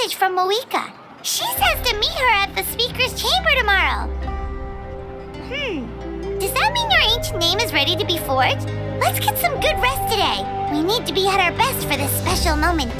message from Moika. She says to meet her at the speaker's chamber tomorrow. Does that mean your ancient name is ready to be forged? Let's get some good rest today. We need to be at our best for this special moment.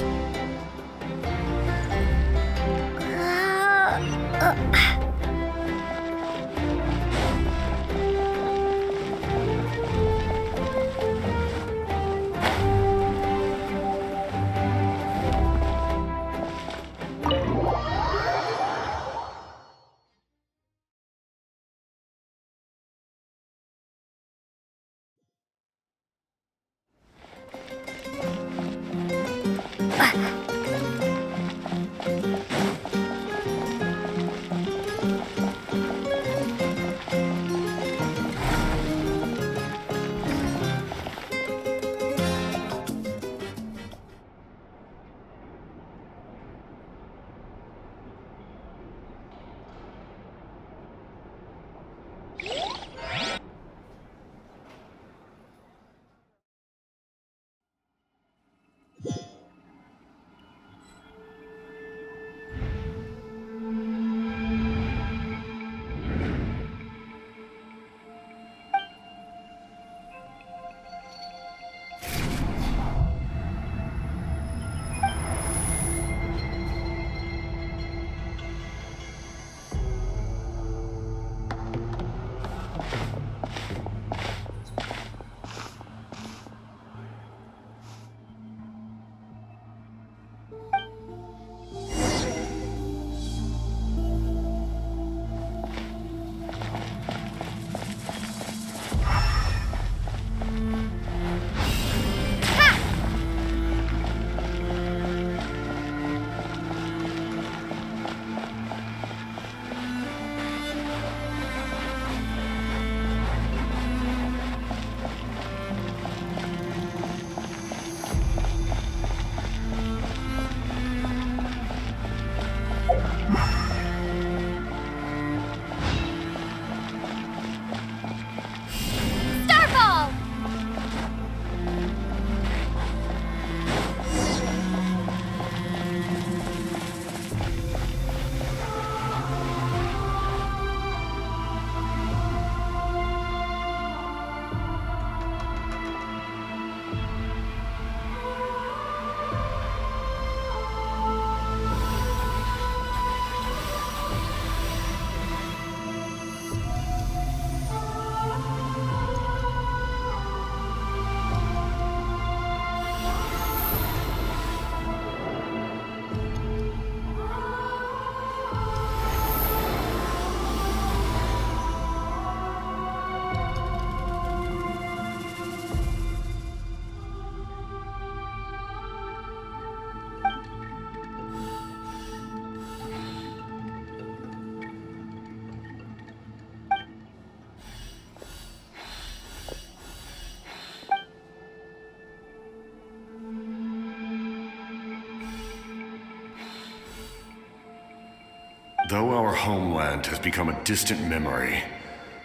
Though our homeland has become a distant memory,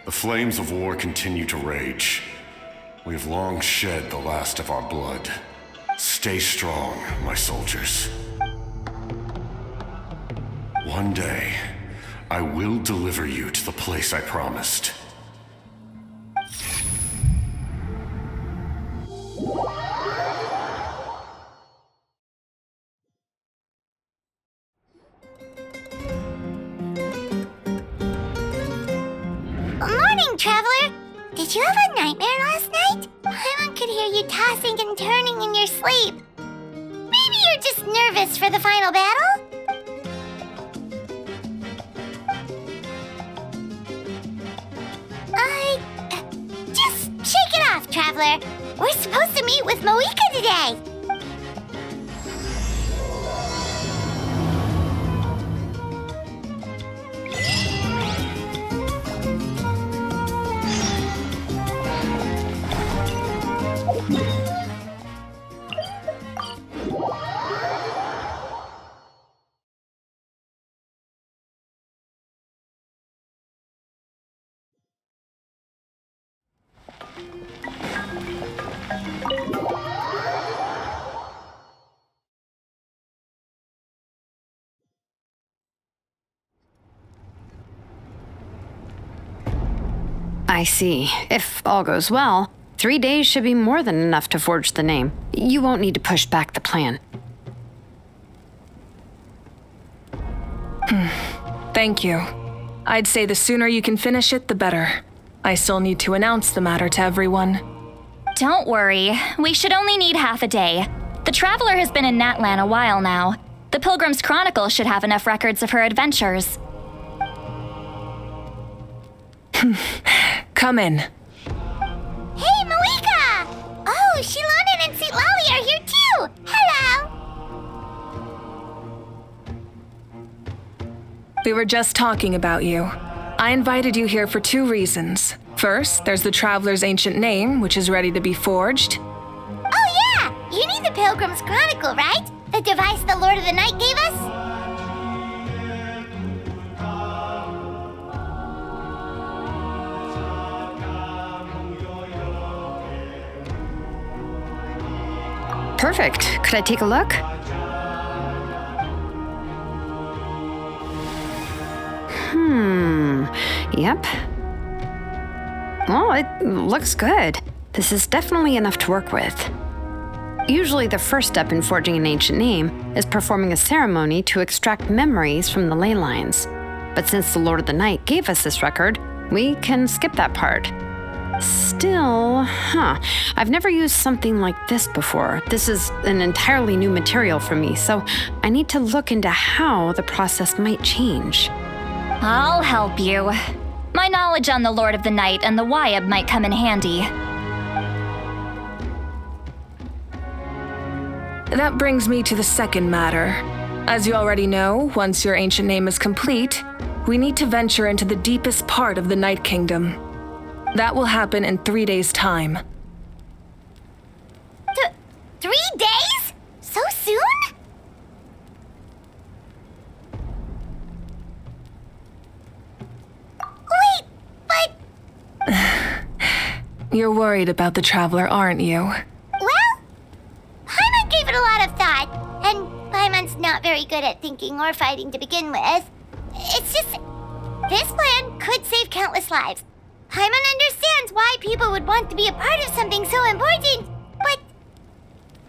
the flames of war continue to rage. We have long shed the last of our blood. Stay strong, my soldiers. One day, I will deliver you to the place I promised. Morning, Traveler! Did you have a nightmare last night? Paimon could hear you tossing and turning in your sleep. Maybe you're just nervous for the final battle? Just shake it off, Traveler. We're supposed to meet with Moika today. I see. If all goes well, 3 days should be more than enough to forge the name. You won't need to push back the plan. Thank you. I'd say the sooner you can finish it, the better. I still need to announce the matter to everyone. Don't worry, we should only need half a day. The Traveler has been in Natlan a while now. The Pilgrim's Chronicle should have enough records of her adventures. Come in. Hey, Malika! Oh, Shilonen and St. Lolly are here too! Hello! We were just talking about you. I invited you here for 2 reasons. First, there's the Traveler's ancient name, which is ready to be forged. Oh yeah! You need the Pilgrim's Chronicle, right? The device the Lord of the Night gave us? Perfect. Could I take a look? Yep. Well, it looks good. This is definitely enough to work with. Usually the first step in forging an ancient name is performing a ceremony to extract memories from the ley lines. But since the Lord of the Night gave us this record, we can skip that part. Still, I've never used something like this before. This is an entirely new material for me, so I need to look into how the process might change. I'll help you. My knowledge on the Lord of the Night and the Wyab might come in handy. That brings me to the second matter. As you already know, once your ancient name is complete, we need to venture into the deepest part of the Night Kingdom. That will happen in 3 days' time. 3 days? So soon? Wait, but... You're worried about the Traveler, aren't you? Well, Paimon gave it a lot of thought, and Paimon's not very good at thinking or fighting to begin with. It's just, this plan could save countless lives. Paimon understands why people would want to be a part of something so important, but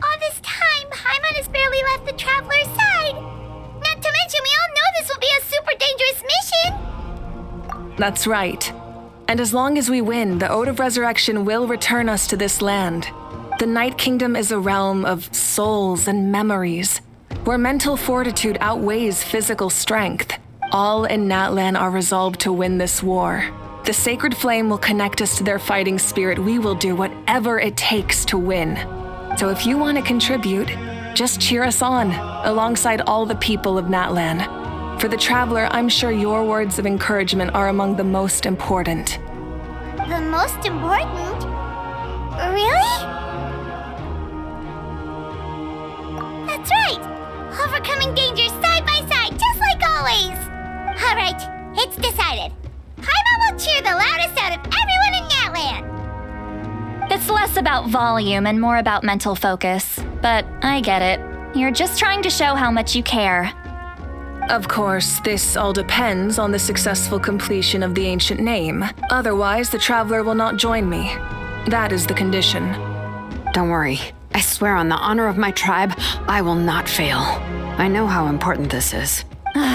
all this time, Paimon has barely left the Traveler's side. Not to mention, we all know this will be a super dangerous mission. That's right. And as long as we win, the Ode of Resurrection will return us to this land. The Night Kingdom is a realm of souls and memories, where mental fortitude outweighs physical strength. All in Natlan are resolved to win this war. The sacred flame will connect us to their fighting spirit. We will do whatever it takes to win. So if you want to contribute, just cheer us on, alongside all the people of Natlan. For the Traveler, I'm sure your words of encouragement are among the most important. The most important? Really? That's right! Overcoming dangers side by side, just like always! Alright, it's decided. Paimon will cheer the loudest out of everyone in Natlan! It's less about volume and more about mental focus, but I get it. You're just trying to show how much you care. Of course, this all depends on the successful completion of the ancient name. Otherwise, the Traveler will not join me. That is the condition. Don't worry. I swear on the honor of my tribe, I will not fail. I know how important this is.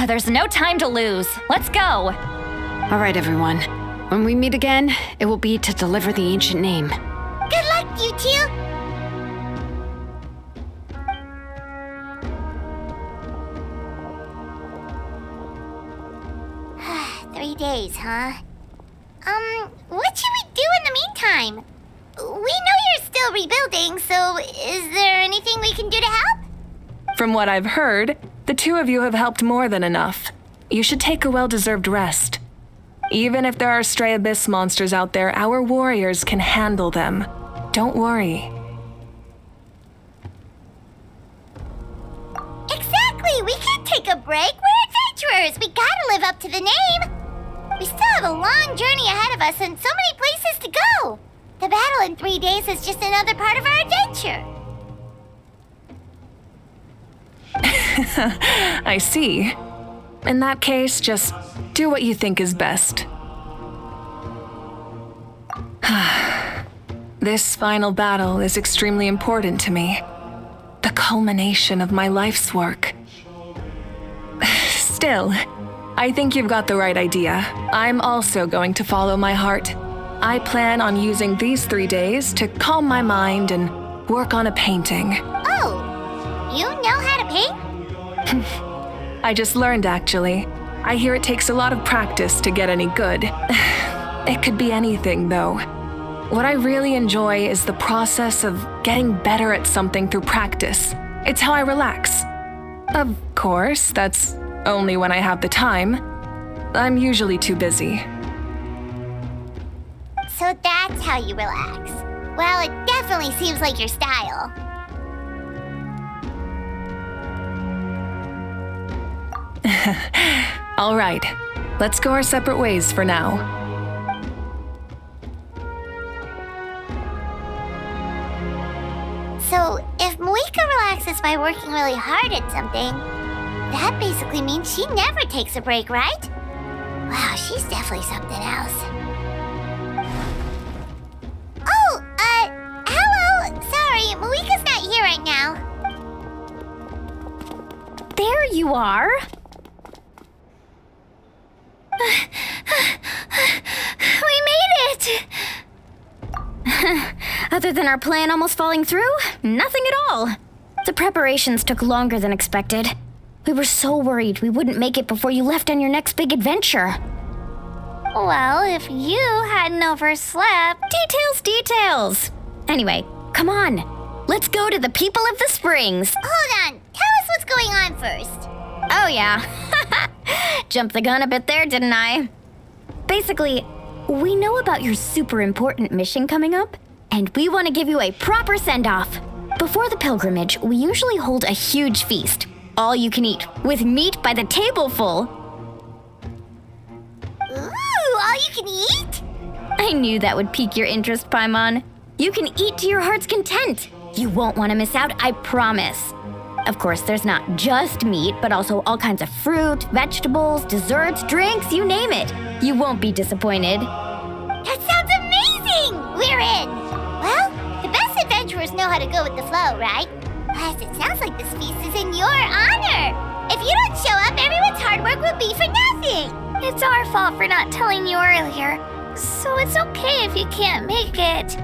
There's no time to lose. Let's go! All right, everyone. When we meet again, it will be to deliver the ancient name. Good luck, you two! 3 days, huh? What should we do in the meantime? We know you're still rebuilding, so is there anything we can do to help? From what I've heard, the 2 of you have helped more than enough. You should take a well-deserved rest. Even if there are stray abyss monsters out there, our warriors can handle them. Don't worry. Exactly! We can't take a break. We're adventurers. We gotta live up to the name. We still have a long journey ahead of us and so many places to go. The battle in 3 days is just another part of our adventure. I see. In that case, just do what you think is best. This final battle is extremely important to me. The culmination of my life's work. Still, I think you've got the right idea. I'm also going to follow my heart. I plan on using these 3 days to calm my mind and work on a painting. Oh, you know how to paint? I just learned, actually. I hear it takes a lot of practice to get any good. It could be anything, though. What I really enjoy is the process of getting better at something through practice. It's how I relax. Of course, that's only when I have the time. I'm usually too busy. So that's how you relax. Well, it definitely seems like your style. All right, let's go our separate ways for now. So, if Moika relaxes by working really hard at something, that basically means she never takes a break, right? Wow, she's definitely something else. Oh, hello! Sorry, Moika's not here right now. There you are. We made it! Other than our plan almost falling through, nothing at all. The preparations took longer than expected. We were so worried we wouldn't make it before you left on your next big adventure. Well, if you hadn't overslept... Details! Anyway, come on. Let's go to the People of the Springs. Hold on, tell us what's going on first. Oh yeah. Jumped the gun a bit there, didn't I? Basically, we know about your super important mission coming up, and we want to give you a proper send-off. Before the pilgrimage, we usually hold a huge feast. All you can eat, with meat by the tableful. Ooh, all you can eat? I knew that would pique your interest, Paimon. You can eat to your heart's content. You won't want to miss out, I promise. Of course, there's not just meat, but also all kinds of fruit, vegetables, desserts, drinks, you name it. You won't be disappointed. That sounds amazing! We're in! Well, the best adventurers know how to go with the flow, right? Plus, it sounds like this feast is in your honor. If you don't show up, everyone's hard work will be for nothing. It's our fault for not telling you earlier, so it's okay if you can't make it.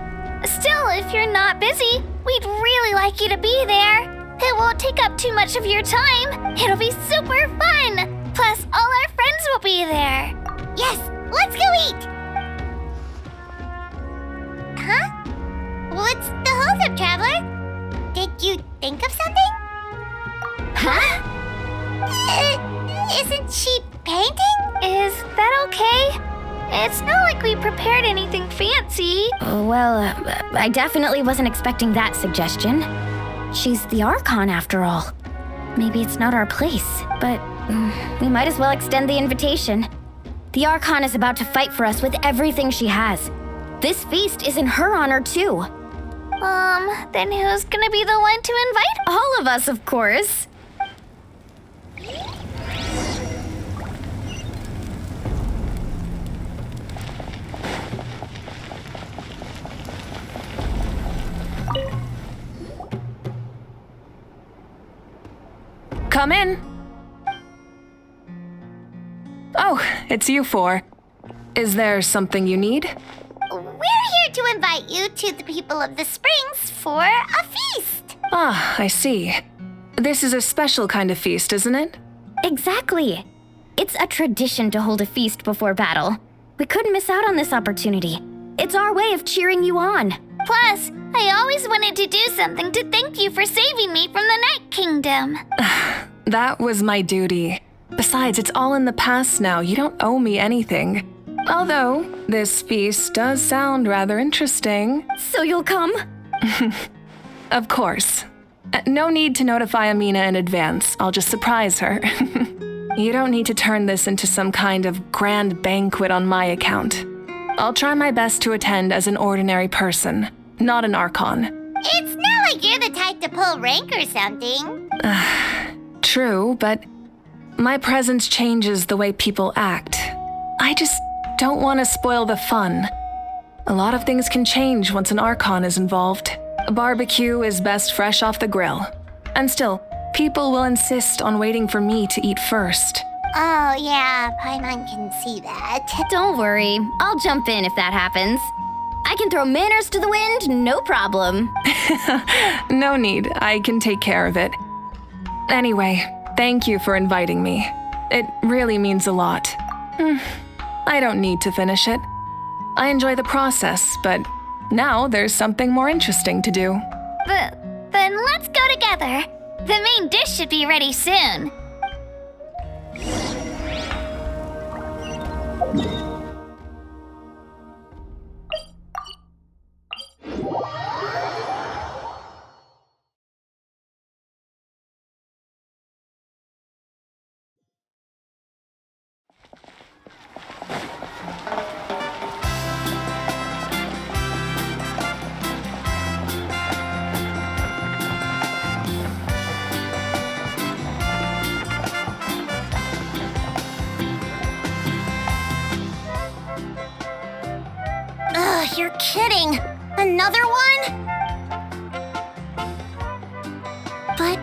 Still, if you're not busy, we'd really like you to be there. It won't take up too much of your time. It'll be super fun. Plus, all our friends will be there. Yes, let's go eat. Huh? What's the holdup, Traveler? Did you think of something? Huh? Isn't she painting? Is that okay? It's not like we prepared anything fancy. Well, I definitely wasn't expecting that suggestion. She's the Archon, after all. Maybe it's not our place, but we might as well extend the invitation. The Archon is about to fight for us with everything she has. This feast is in her honor, too. Then who's gonna be the one to invite? All of us, of course. Come in. Oh, it's you four. Is there something you need? We're here to invite you to the People of the Springs for a feast. Ah, I see. This is a special kind of feast, isn't it? Exactly. It's a tradition to hold a feast before battle. We couldn't miss out on this opportunity. It's our way of cheering you on. Plus, I always wanted to do something to thank you for saving me from the Night Kingdom. That was my duty. Besides, it's all in the past now. You don't owe me anything. Although, this feast does sound rather interesting. So you'll come? Of course. No need to notify Amina in advance. I'll just surprise her. You don't need to turn this into some kind of grand banquet on my account. I'll try my best to attend as an ordinary person, not an Archon. It's not like you're the type to pull rank or something. True, but my presence changes the way people act. I just don't want to spoil the fun. A lot of things can change once an Archon is involved. A barbecue is best fresh off the grill. And still, people will insist on waiting for me to eat first. Oh, yeah, Paimon can see that. Don't worry, I'll jump in if that happens. I can throw manners to the wind, no problem. No need, I can take care of it. Anyway, thank you for inviting me. It really means a lot. I don't need to finish it. I enjoy the process, but now there's something more interesting to do. Then let's go together. The main dish should be ready soon. Ugh, you're kidding. Another one? But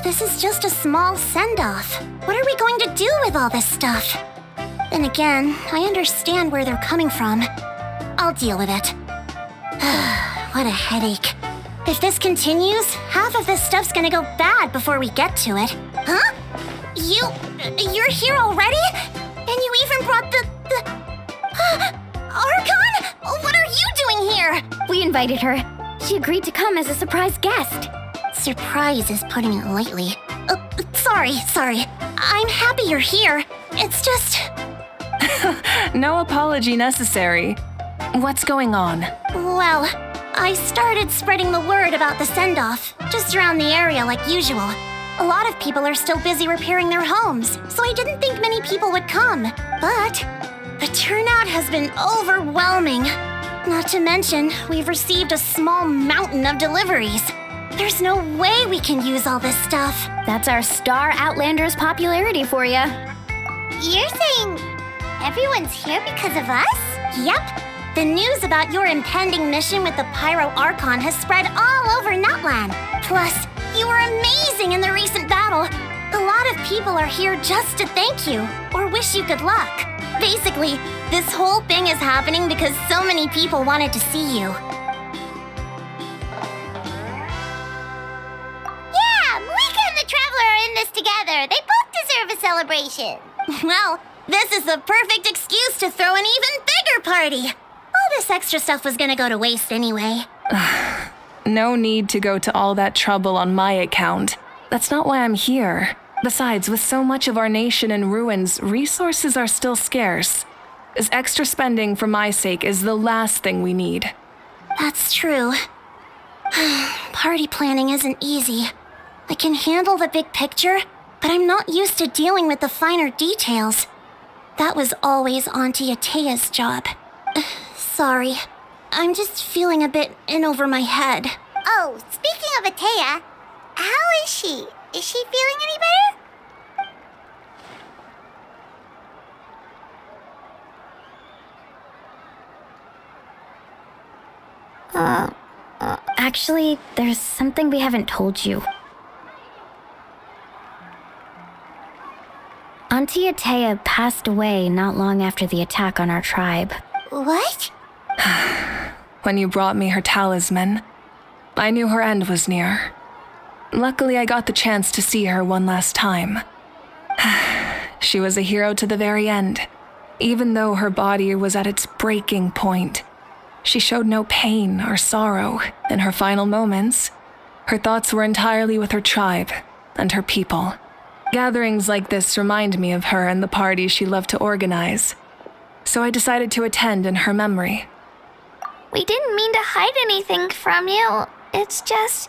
this is just a small send-off. What are we going to do with all this stuff? Then again, I understand where they're coming from. I'll deal with it. What a headache. If this continues, half of this stuff's gonna go bad before we get to it. Huh? You're here already? And you even brought the Archon? What are you doing here? We invited her. She agreed to come as a surprise guest. Surprise is putting it lightly. Sorry. I'm happy you're here. It's just... No apology necessary. What's going on? Well, I started spreading the word about the send-off, just around the area like usual. A lot of people are still busy repairing their homes, so I didn't think many people would come. But the turnout has been overwhelming. Not to mention, we've received a small mountain of deliveries. There's no way we can use all this stuff. That's our Star Outlander's popularity for you. You're saying everyone's here because of us? Yep. The news about your impending mission with the Pyro Archon has spread all over Nutland. Plus, you were amazing in the recent battle. A lot of people are here just to thank you or wish you good luck. Basically, this whole thing is happening because so many people wanted to see you. Yeah, Malika and the Traveler are in this together. They both deserve a celebration. Well, this is the perfect excuse to throw an even bigger party. All this extra stuff was gonna go to waste anyway. No need to go to all that trouble on my account. That's not why I'm here. Besides, with so much of our nation in ruins, resources are still scarce. This extra spending for my sake is the last thing we need. That's true. Party planning isn't easy. I can handle the big picture, but I'm not used to dealing with the finer details. That was always Auntie Atea's job. Sorry. I'm just feeling a bit in over my head. Oh, speaking of Atea, how is she? Is she feeling any better? Actually, there's something we haven't told you. Auntie Atea passed away not long after the attack on our tribe. What? When you brought me her talisman, I knew her end was near. Luckily, I got the chance to see her one last time. She was a hero to the very end. Even though her body was at its breaking point, she showed no pain or sorrow. In her final moments, her thoughts were entirely with her tribe and her people. Gatherings like this remind me of her and the parties she loved to organize. So I decided to attend in her memory. We didn't mean to hide anything from you. It's just,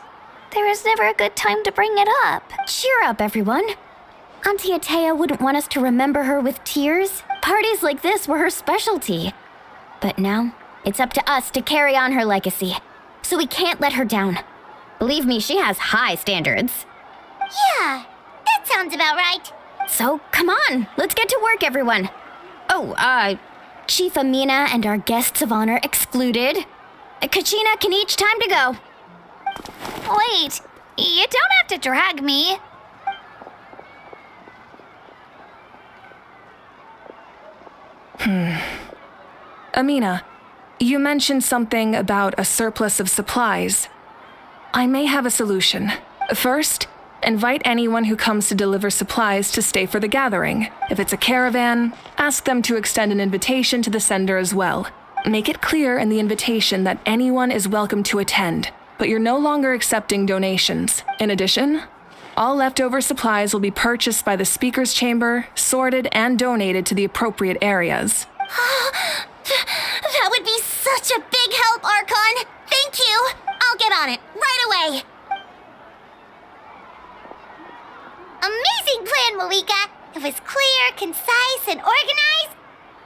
there was never a good time to bring it up. Cheer up, everyone. Auntie Atea wouldn't want us to remember her with tears. Parties like this were her specialty. But now, it's up to us to carry on her legacy. So we can't let her down. Believe me, she has high standards. Yeah, that sounds about right. So, come on, let's get to work, everyone. Oh, Chief Amina and our guests of honor excluded. Kachina can each time to go. Wait, you don't have to drag me. Amina, you mentioned something about a surplus of supplies. I may have a solution. First, invite anyone who comes to deliver supplies to stay for the gathering. If it's a caravan, ask them to extend an invitation to the sender as well. Make it clear in the invitation that anyone is welcome to attend, but you're no longer accepting donations. In addition, all leftover supplies will be purchased by the speaker's chamber, sorted, and donated to the appropriate areas. That would be such a big help, Archon. Thank you. I'll get on it right away. Amazing plan, Malika. It was clear, concise, and organized.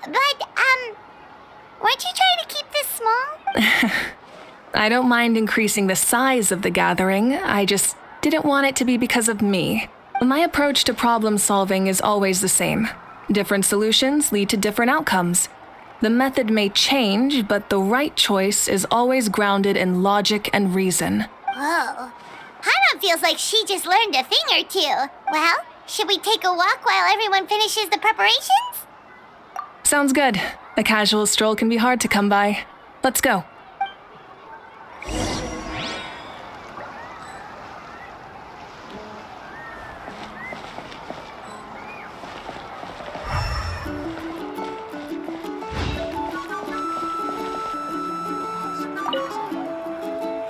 But, weren't you trying to keep this small? I don't mind increasing the size of the gathering, I just didn't want it to be because of me. My approach to problem solving is always the same. Different solutions lead to different outcomes. The method may change, but the right choice is always grounded in logic and reason. Whoa. Hana feels like she just learned a thing or two. Well, should we take a walk while everyone finishes the preparations? Sounds good. A casual stroll can be hard to come by. Let's go.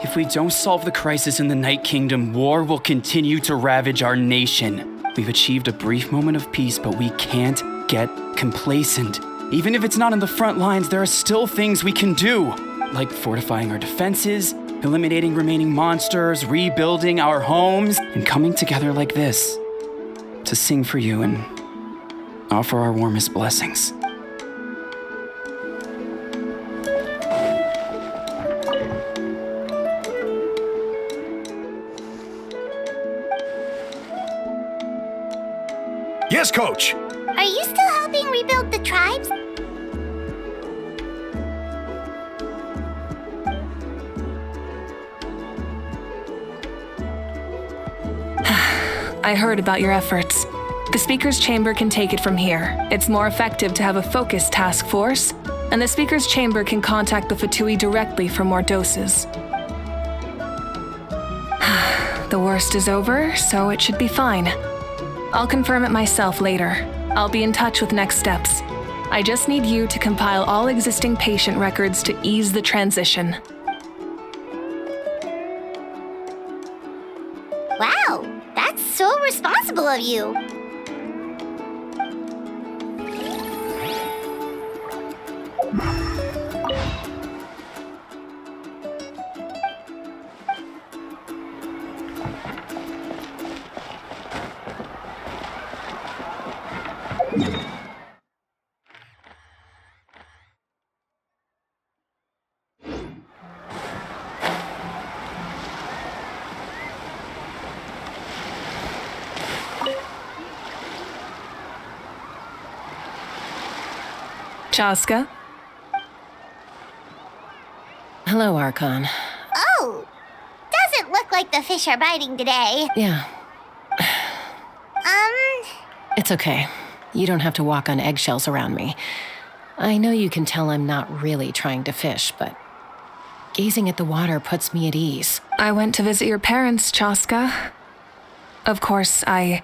If we don't solve the crisis in the Night Kingdom, war will continue to ravage our nation. We've achieved a brief moment of peace, but we can't get complacent. Even if it's not on the front lines, there are still things we can do, like fortifying our defenses, eliminating remaining monsters, rebuilding our homes, and coming together like this to sing for you and offer our warmest blessings. Yes, Coach! Are you still helping rebuild the tribes? I heard about your efforts. The Speaker's Chamber can take it from here. It's more effective to have a focused task force, and the Speaker's Chamber can contact the Fatui directly for more doses. The worst is over, so it should be fine. I'll confirm it myself later. I'll be in touch with next steps. I just need you to compile all existing patient records to ease the transition. Wow, that's so responsible of you. Chaska? Hello, Archon. Oh, doesn't look like the fish are biting today. Yeah, it's okay. You don't have to walk on eggshells around me. I know you can tell I'm not really trying to fish, but gazing at the water puts me at ease. I went to visit your parents, Chaska. Of course, I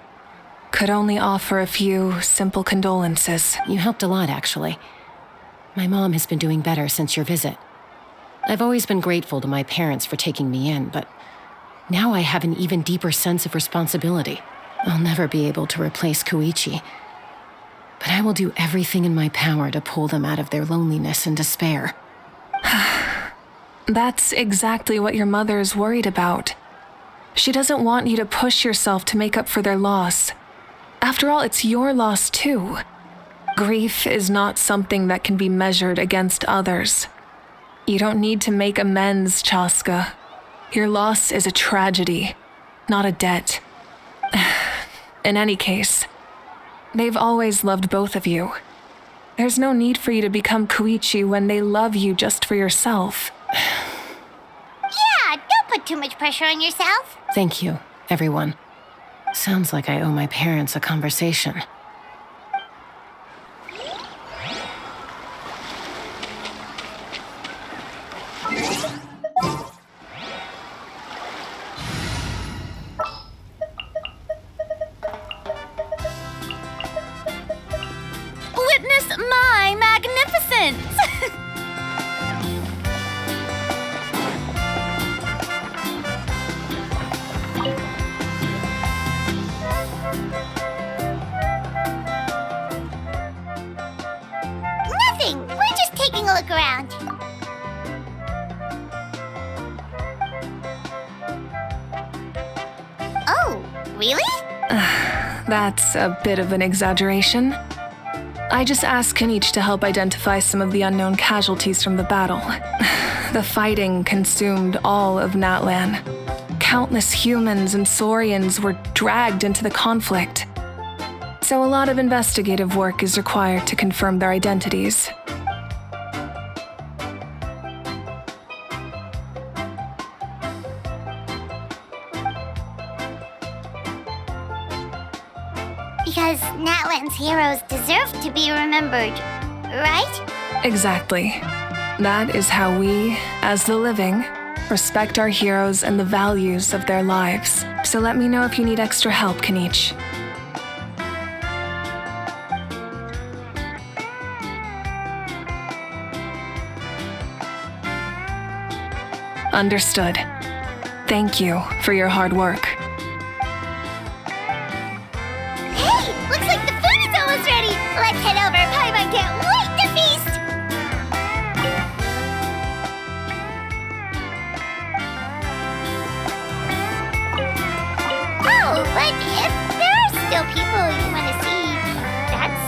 could only offer a few simple condolences. You helped a lot, actually. My mom has been doing better since your visit. I've always been grateful to my parents for taking me in, but now I have an even deeper sense of responsibility. I'll never be able to replace Koichi, but I will do everything in my power to pull them out of their loneliness and despair. That's exactly what your mother is worried about. She doesn't want you to push yourself to make up for their loss. After all, it's your loss too. Grief is not something that can be measured against others. You don't need to make amends, Chaska. Your loss is a tragedy, not a debt. In any case, they've always loved both of you. There's no need for you to become Koichi when they love you just for yourself. Yeah, don't put too much pressure on yourself. Thank you, everyone. Sounds like I owe my parents a conversation. Witness my magnificence! Nothing. We're just taking a look around. Oh, really? That's a bit of an exaggeration. I just asked Kenichi to help identify some of the unknown casualties from the battle. The fighting consumed all of Natlan. Countless humans and Saurians were dragged into the conflict. So a lot of investigative work is required to confirm their identities. Because Natlan's heroes deserve to be remembered, right? Exactly. That is how we, as the living, respect our heroes and the values of their lives. So let me know if you need extra help, Kenichi. Understood. Thank you for your hard work. Hey, looks like the food is almost ready. Let's head over. Paimon can't wait to feast. Oh, but if there are still people you want to see, that's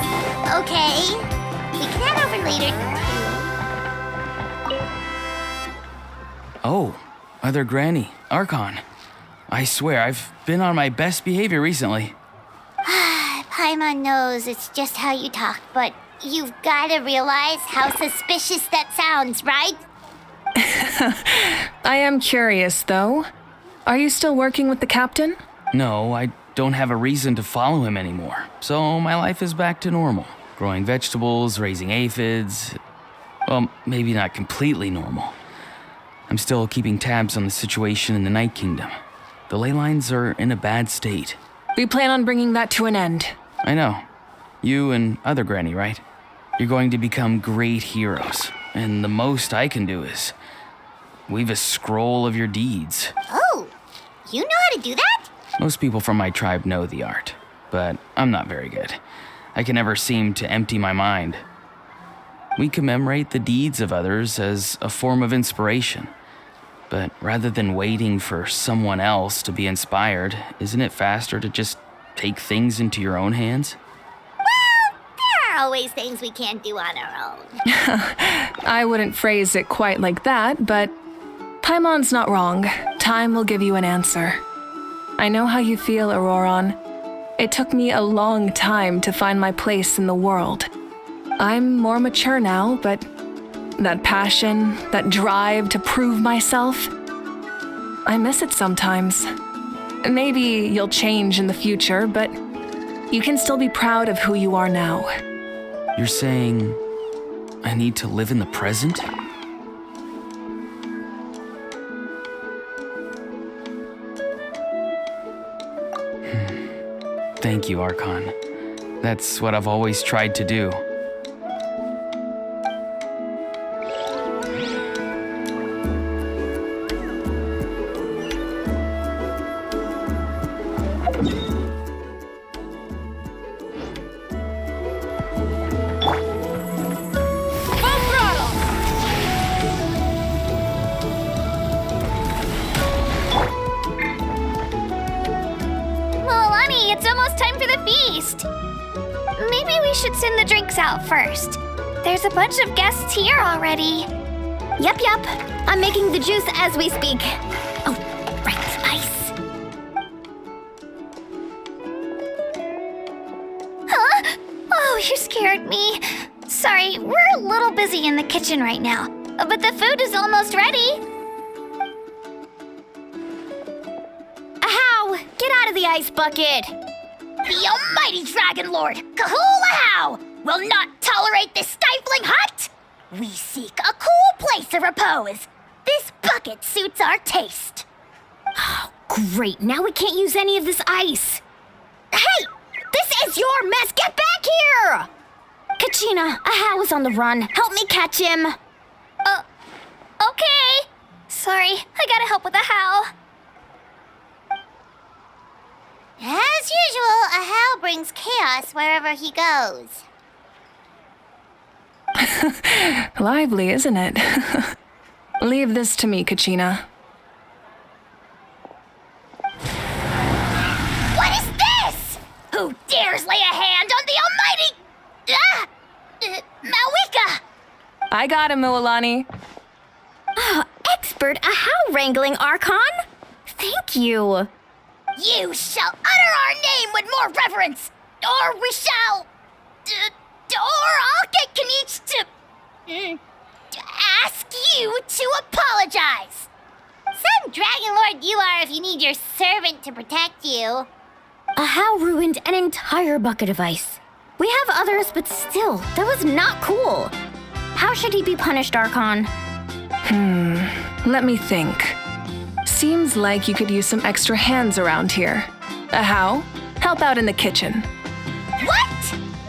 okay. We can head over later, too. Oh, Other Granny, Archon. I swear, I've been on my best behavior recently. Paimon knows it's just how you talk, but you've got to realize how suspicious that sounds, right? I am curious, though. Are you still working with the captain? No, I don't have a reason to follow him anymore, so my life is back to normal. Growing vegetables, raising aphids. Well, maybe not completely normal. I'm still keeping tabs on the situation in the Night Kingdom. The ley lines are in a bad state. We plan on bringing that to an end. I know. You and Other Granny, right? You're going to become great heroes, and the most I can do is weave a scroll of your deeds. Oh, you know how to do that? Most people from my tribe know the art, but I'm not very good. I can never seem to empty my mind. We commemorate the deeds of others as a form of inspiration. But rather than waiting for someone else to be inspired, isn't it faster to just take things into your own hands? Well, there are always things we can't do on our own. I wouldn't phrase it quite like that, but Paimon's not wrong. Time will give you an answer. I know how you feel, Auroron. It took me a long time to find my place in the world. I'm more mature now, but that passion, that drive to prove myself, I miss it sometimes. Maybe you'll change in the future, but you can still be proud of who you are now. You're saying I need to live in the present? Thank you, Archon. That's what I've always tried to do. Milani, it's almost time for the feast. Maybe we should send the drinks out first. There's a bunch of guests here already. Yep. I'm making the juice as we speak. Oh, right spice. Huh? Oh, you scared me. Sorry, we're a little busy in the kitchen right now, but the food is almost ready. Ahow! Get out of the ice bucket! The almighty Dragon Lord, Kahul-Ahau, will not tolerate this stifling hut! We seek a cool place of repose. This bucket suits our taste. Oh, great, now we can't use any of this ice. Hey! This is your mess! Get back here! Kachina, Ahau is on the run. Help me catch him. Okay. Sorry, I gotta help with Ahau. As usual, Ahau brings chaos wherever he goes. Lively, isn't it? Leave this to me, Kachina. What is this? Who dares lay a hand on the almighty... Mawika? I got him, Mualani. Oh, expert Ahau wrangling, Archon. Thank you. You shall utter our name with more reverence, or we shall... or I'll get Kanich to ask you to apologize. Some Dragon Lord you are if you need your servant to protect you. Ahau ruined an entire bucket of ice. We have others, but still, that was not cool. How should he be punished, Archon? Let me think. Seems like you could use some extra hands around here. Ahau, help out in the kitchen. What?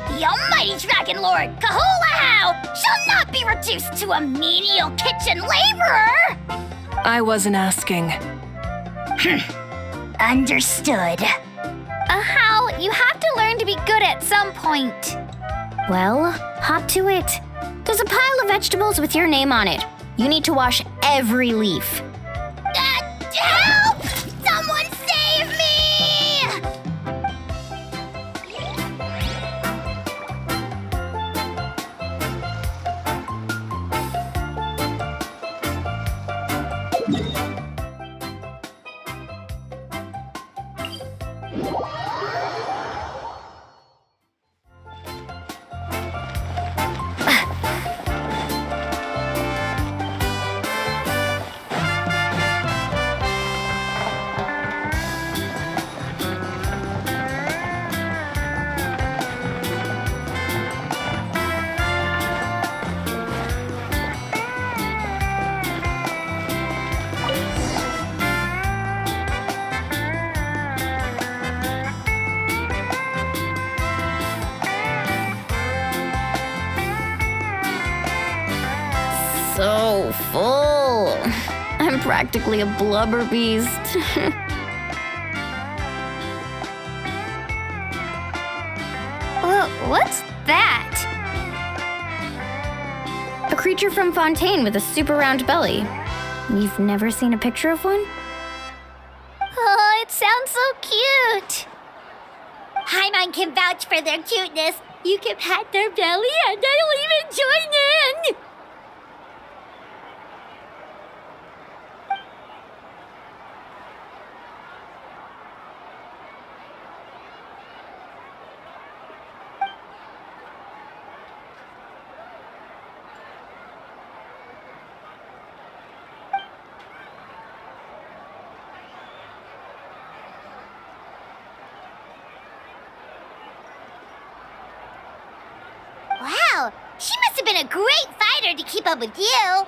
The almighty Dragon Lord, Kahul-Ahau, shall not be reduced to a menial kitchen laborer! I wasn't asking. Understood. Ahau, you have to learn to be good at some point. Well, hop to it. There's a pile of vegetables with your name on it. You need to wash every leaf. Help! Someone save me! So full. I'm practically a blubber beast. What's that? A creature from Fontaine with a super round belly. You've never seen a picture of one? Oh, it sounds so cute. Paimon can vouch for their cuteness. You can pat their belly and I'll even join in. Wow, she must have been a great fighter to keep up with you.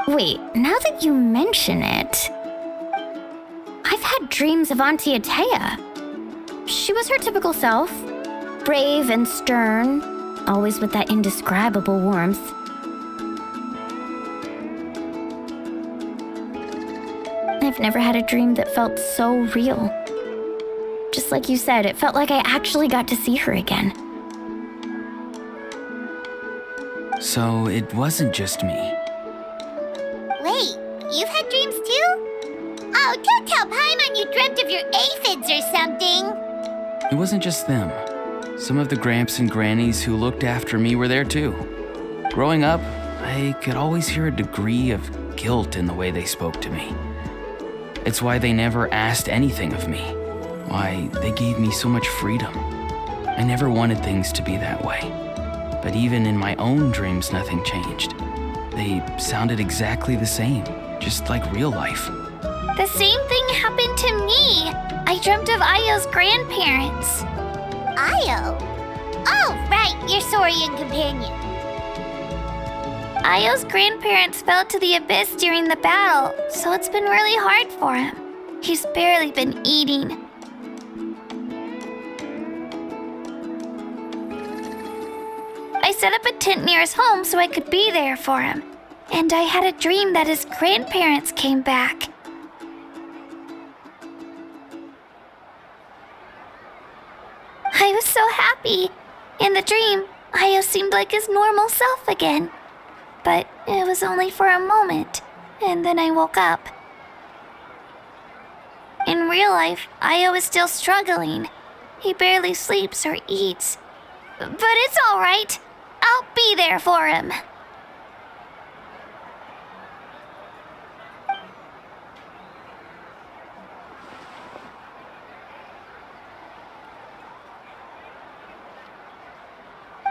Wait, now that you mention it, I've had dreams of Auntie Atea. She was her typical self, brave and stern, always with that indescribable warmth. I've never had a dream that felt so real. Just like you said, it felt like I actually got to see her again. So it wasn't just me. Wait, you've had dreams too? Oh, don't tell Paimon you dreamt of your aphids or something. It wasn't just them. Some of the Gramps and Grannies who looked after me were there too. Growing up, I could always hear a degree of guilt in the way they spoke to me. It's why they never asked anything of me. Why they gave me so much freedom. I never wanted things to be that way. But even in my own dreams, nothing changed. They sounded exactly the same, just like real life. The same thing happened to me. I dreamt of Ayo's grandparents. Ayo? Oh, right, your Saurian companion. Ayo's grandparents fell to the abyss during the battle, so it's been really hard for him. He's barely been eating. I set up a tent near his home so I could be there for him. And I had a dream that his grandparents came back. I was so happy. In the dream, Ayo seemed like his normal self again. But it was only for a moment, and then I woke up. In real life, Ayo is still struggling. He barely sleeps or eats. But it's all right. I'll be there for him.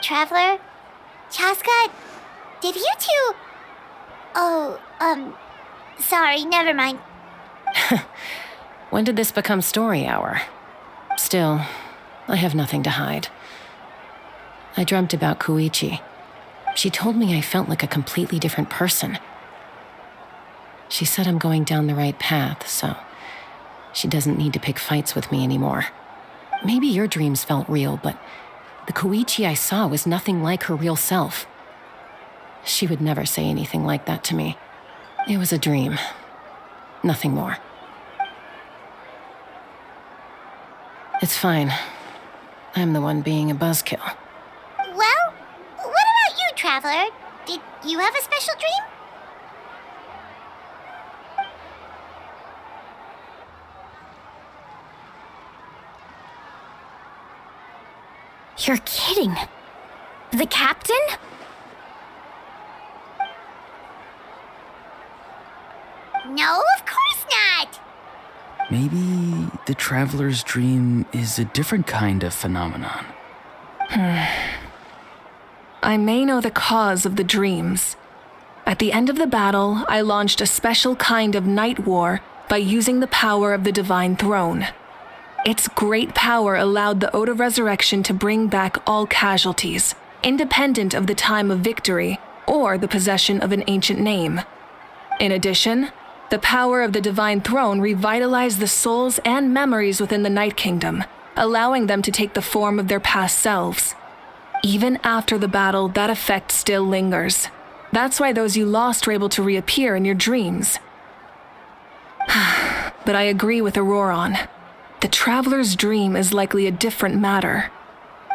Traveler? Chaska? Did you two... Oh, sorry, never mind. When did this become story hour? Still, I have nothing to hide. I dreamt about Koichi. She told me I felt like a completely different person. She said I'm going down the right path, so she doesn't need to pick fights with me anymore. Maybe your dreams felt real, but the Koichi I saw was nothing like her real self. She would never say anything like that to me. It was a dream. Nothing more. It's fine. I'm the one being a buzzkill. Well, what about you, Traveler? Did you have a special dream? You're kidding. The captain? No, of course not. Maybe the traveler's dream is a different kind of phenomenon. I may know the cause of the dreams. At the end of the battle, I launched a special kind of night war by using the power of the Divine Throne. Its great power allowed the Ode of Resurrection to bring back all casualties, independent of the time of victory or the possession of an ancient name. In addition, the power of the Divine Throne revitalized the souls and memories within the Night Kingdom, allowing them to take the form of their past selves. Even after the battle, that effect still lingers. That's why those you lost were able to reappear in your dreams. But I agree with Auroron. The traveler's dream is likely a different matter.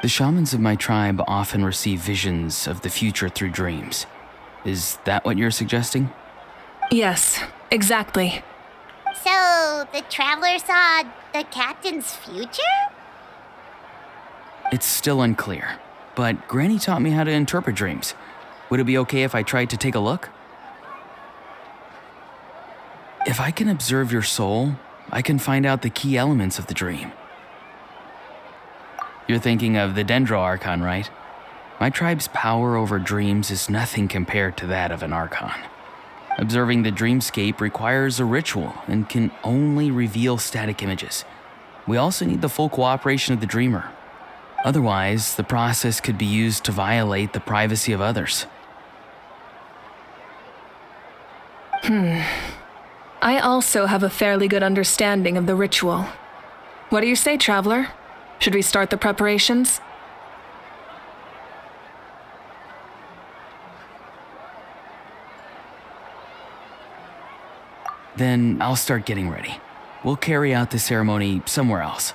The shamans of my tribe often receive visions of the future through dreams. Is that what you're suggesting? Yes, exactly. So, the Traveler saw the captain's future? It's still unclear, but Granny taught me how to interpret dreams. Would it be okay if I tried to take a look? If I can observe your soul, I can find out the key elements of the dream. You're thinking of the Dendro Archon, right? My tribe's power over dreams is nothing compared to that of an Archon. Observing the dreamscape requires a ritual and can only reveal static images. We also need the full cooperation of the dreamer. Otherwise, the process could be used to violate the privacy of others. I also have a fairly good understanding of the ritual. What do you say, Traveler? Should we start the preparations? Then I'll start getting ready. We'll carry out the ceremony somewhere else.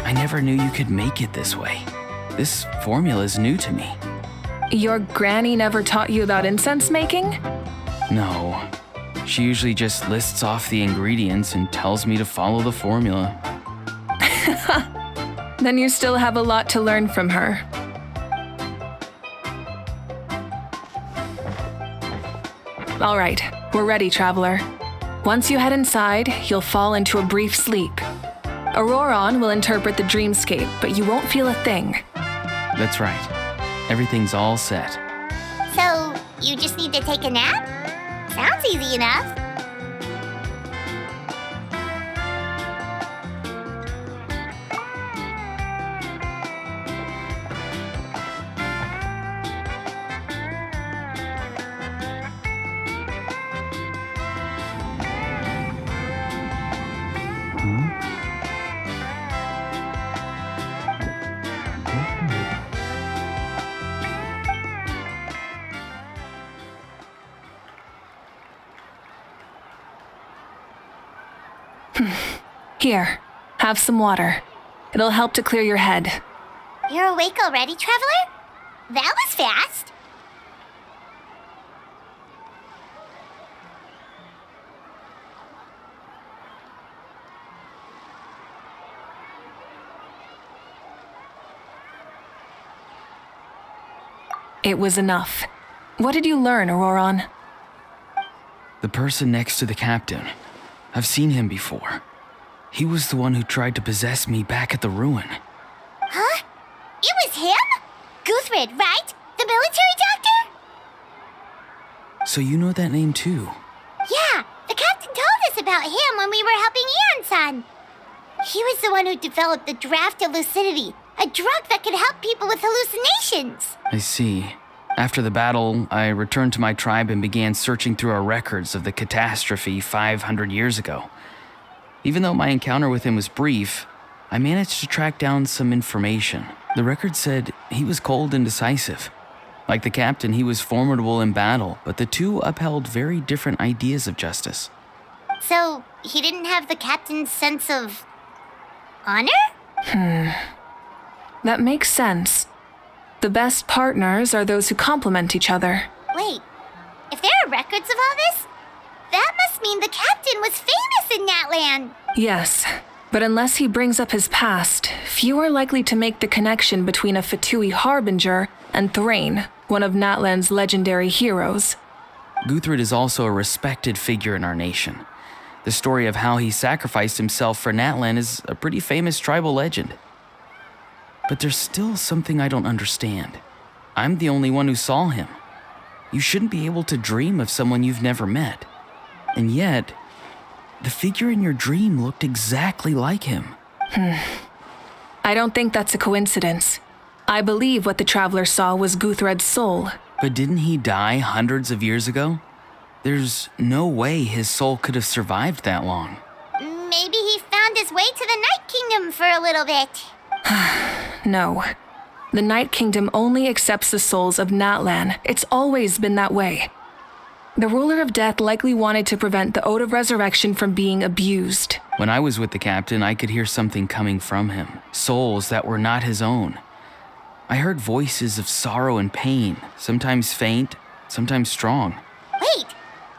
I never knew you could make it this way. This formula is new to me. Your granny never taught you about incense making? No. She usually just lists off the ingredients and tells me to follow the formula. Then you still have a lot to learn from her. All right, we're ready, traveler. Once you head inside, you'll fall into a brief sleep. Auroron will interpret the dreamscape, but you won't feel a thing. That's right. Everything's all set. So, you just need to take a nap? Sounds easy enough. Here, have some water. It'll help to clear your head. You're awake already, traveler? That was fast. It was enough. What did you learn, Auroron? The person next to the captain. I've seen him before. He was the one who tried to possess me back at the ruin. Huh? It was him? Guthrid, right? The military doctor? So you know that name too? Yeah, the captain told us about him when we were helping Eon-san. He was the one who developed the draft of lucidity, a drug that could help people with hallucinations. I see. After the battle, I returned to my tribe and began searching through our records of the catastrophe 500 years ago. Even though my encounter with him was brief, I managed to track down some information. The record said he was cold and decisive. Like the captain, he was formidable in battle, but the two upheld very different ideas of justice. So, he didn't have the captain's sense of honor? That makes sense. The best partners are those who complement each other. Wait, if there are records of all this, that must mean the captain was famous in Natlan. Yes, but unless he brings up his past, few are likely to make the connection between a Fatui harbinger and Thrain, one of Natlan's legendary heroes. Guthrid is also a respected figure in our nation. The story of how he sacrificed himself for Natlan is a pretty famous tribal legend. But there's still something I don't understand. I'm the only one who saw him. You shouldn't be able to dream of someone you've never met. And yet, the figure in your dream looked exactly like him. I don't think that's a coincidence. I believe what the traveler saw was Guthred's soul. But didn't he die hundreds of years ago? There's no way his soul could have survived that long. Maybe he found his way to the Night Kingdom for a little bit. No. The Night Kingdom only accepts the souls of Natlan. It's always been that way. The ruler of death likely wanted to prevent the Ode of Resurrection from being abused. When I was with the captain, I could hear something coming from him. Souls that were not his own. I heard voices of sorrow and pain, sometimes faint, sometimes strong. Wait,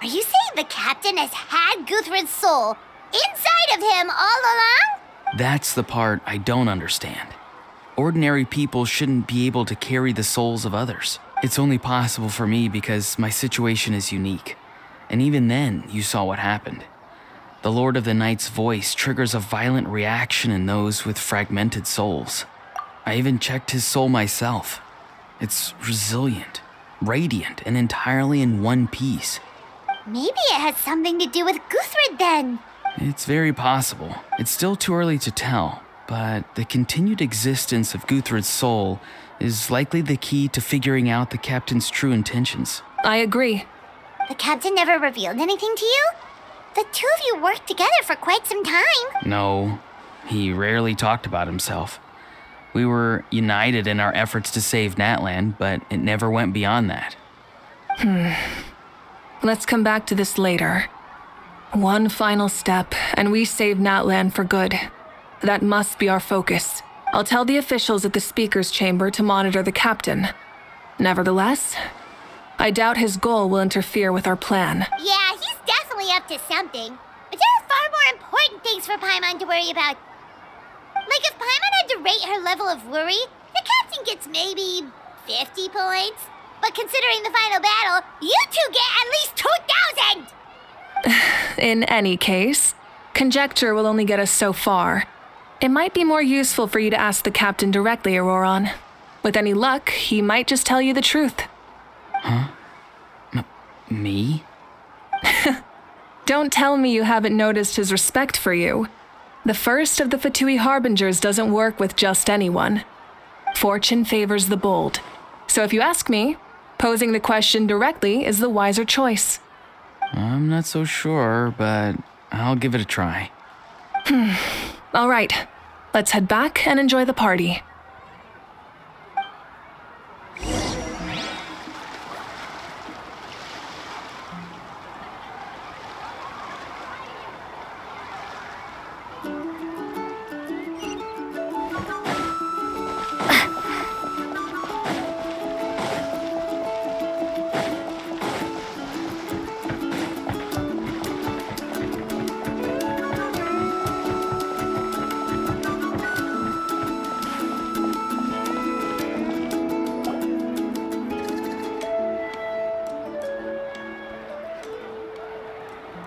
are you saying the captain has had Guthrid's soul inside of him all along? That's the part I don't understand. Ordinary people shouldn't be able to carry the souls of others. It's only possible for me because my situation is unique. and even then, you saw what happened. The Lord of the Night's voice triggers a violent reaction in those with fragmented souls. I even checked his soul myself. It's resilient, radiant, and entirely in one piece. Maybe it has something to do with Guthrid then. It's very possible. It's still too early to tell, but the continued existence of Guthrid's soul is likely the key to figuring out the captain's true intentions. I agree. The captain never revealed anything to you? The two of you worked together for quite some time. No, he rarely talked about himself. We were united in our efforts to save Natlan, but it never went beyond that. Let's come back to this later. One final step, and we save Natlan for good. That must be our focus. I'll tell the officials at the speaker's chamber to monitor the captain. Nevertheless, I doubt his goal will interfere with our plan. Yeah, he's definitely up to something. But there are far more important things for Paimon to worry about. Like if Paimon had to rate her level of worry, the captain gets maybe 50 points. But considering the final battle, you two get at least 2,000! In any case, conjecture will only get us so far. It might be more useful for you to ask the captain directly, Auroron. With any luck, he might just tell you the truth. Huh? Me? Don't tell me you haven't noticed his respect for you. The first of the Fatui Harbingers doesn't work with just anyone. Fortune favors the bold. So if you ask me, posing the question directly is the wiser choice. I'm not so sure, but I'll give it a try. All right, let's head back and enjoy the party.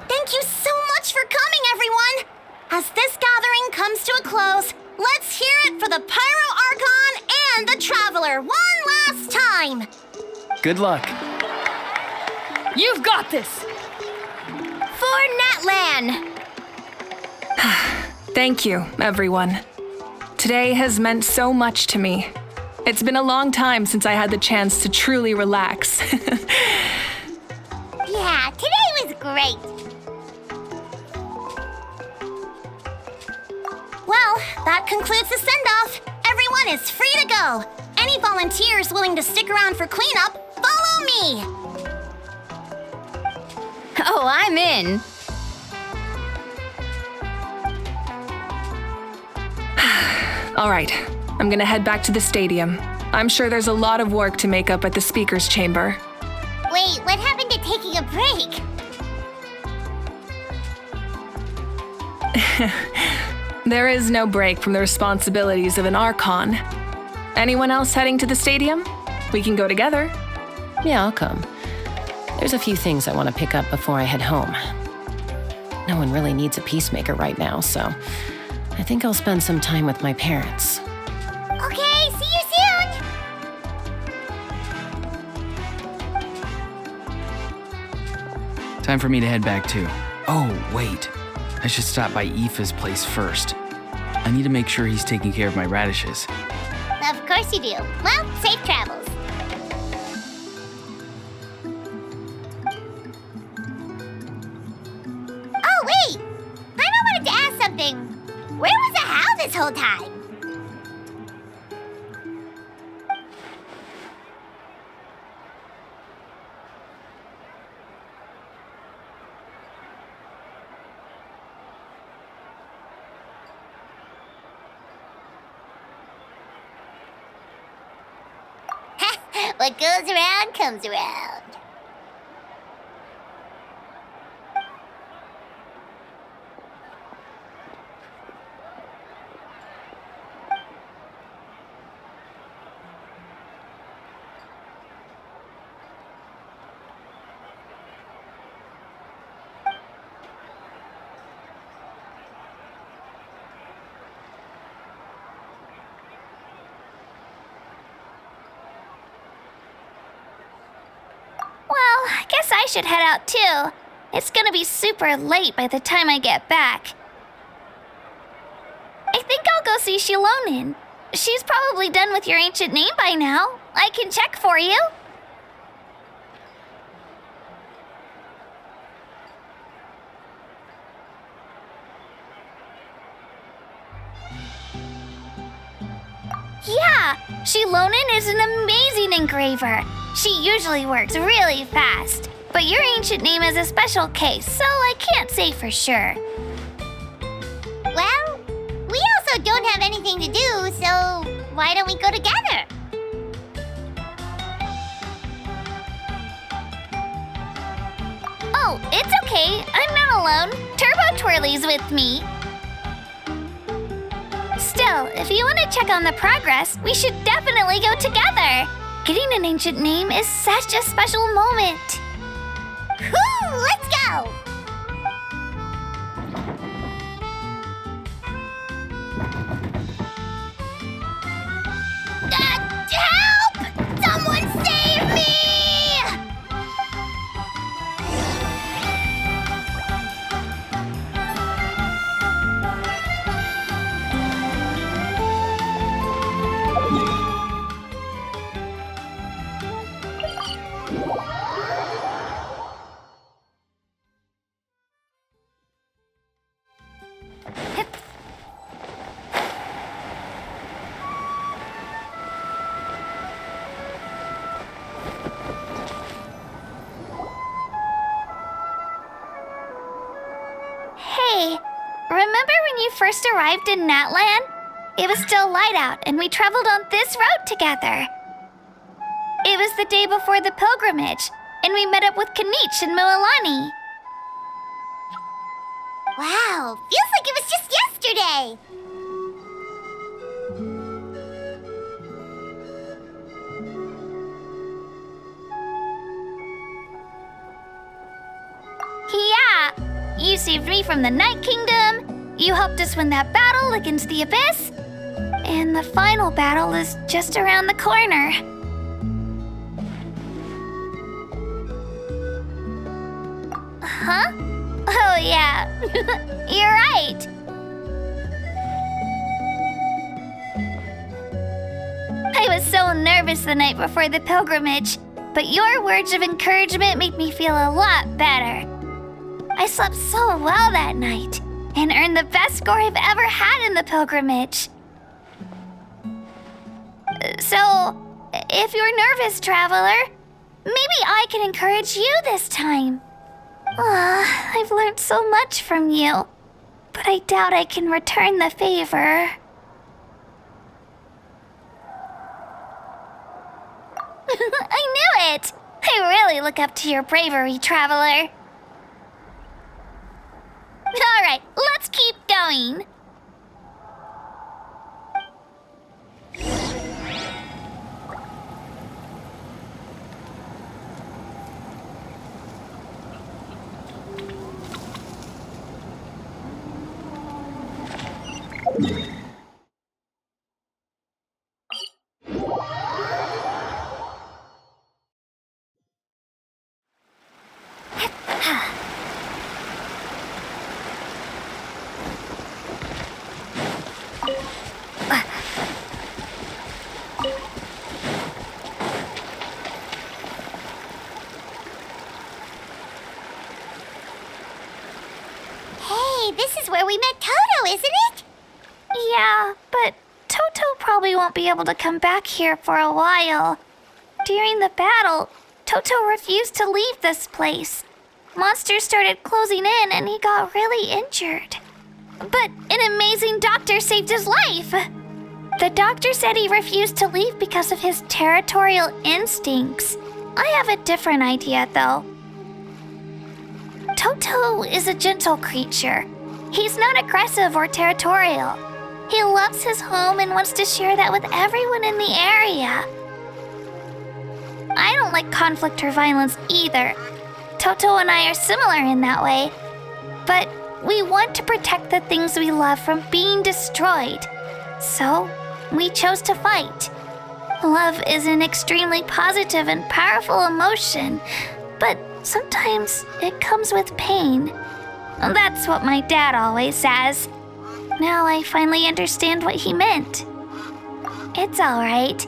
Thank you so much for coming, everyone! As this gathering comes to a close, let's hear it for the Pyro Archon and the Traveler one last time! Good luck. You've got this! For Natlan! Thank you, everyone. Today has meant so much to me. It's been a long time since I had the chance to truly relax. Yeah, today was great! Well, that concludes the send-off. Everyone is free to go. Any volunteers willing to stick around for cleanup, follow me! Oh, I'm in. All right, I'm gonna head back to the stadium. I'm sure there's a lot of work to make up at the speaker's chamber. Wait, what happened to taking a break? There is no break from the responsibilities of an Archon. Anyone else heading to the stadium? We can go together. Yeah, I'll come. There's a few things I want to pick up before I head home. No one really needs a peacemaker right now, so I think I'll spend some time with my parents. Okay, see you soon! Time for me to head back too. Oh, wait. I should stop by Aoife's place first. I need to make sure he's taking care of my radishes. Of course you do. Well, safe travels. Oh, wait! I wanted to ask something. Where was the Hal this whole time? What goes around comes around. guess I should head out too. It's gonna be super late by the time I get back. I think I'll go see Shilonin. She's probably done with your ancient name by now. I can check for you. Yeah, Shilonin is an amazing engraver. She usually works really fast. But your ancient name is a special case, so I can't say for sure. Well, we also don't have anything to do, so why don't we go together? Oh, it's okay. I'm not alone. Turbo Twirly's with me. Still, if you want to check on the progress, we should definitely go together. Getting an ancient name is such a special moment. Woo! Let's go! Help! Someone save me! Hey, remember when you first arrived in Natlan? It was still light out, and we traveled on this road together. It was the day before the pilgrimage, and we met up with Kanich and Moalani. Wow, feels like it was just yesterday. Yeah, you saved me from the Night Kingdom, you helped us win that battle against the Abyss, and the final battle is just around the corner. Huh? Oh yeah, you're right. I was so nervous the night before the pilgrimage, but your words of encouragement made me feel a lot better. I slept so well that night and earned the best score I've ever had in the pilgrimage. So, if you're nervous, traveler, maybe I can encourage you this time. I've learned so much from you, but I doubt I can return the favor. I knew it! I really look up to your bravery, traveler. Alright, let's keep going. Hey, this is where we met Toto, isn't it? Yeah, but Toto probably won't be able to come back here for a while. During the battle, Toto refused to leave this place. Monsters started closing in and he got really injured. But an amazing doctor saved his life. The doctor said he refused to leave because of his territorial instincts. I have a different idea, though. Toto is a gentle creature. He's not aggressive or territorial. He loves his home and wants to share that with everyone in the area. I don't like conflict or violence either. Toto and I are similar in that way. But we want to protect the things we love from being destroyed. So, we chose to fight. Love is an extremely positive and powerful emotion, but sometimes it comes with pain. That's what my dad always says. Now I finally understand what he meant. It's alright.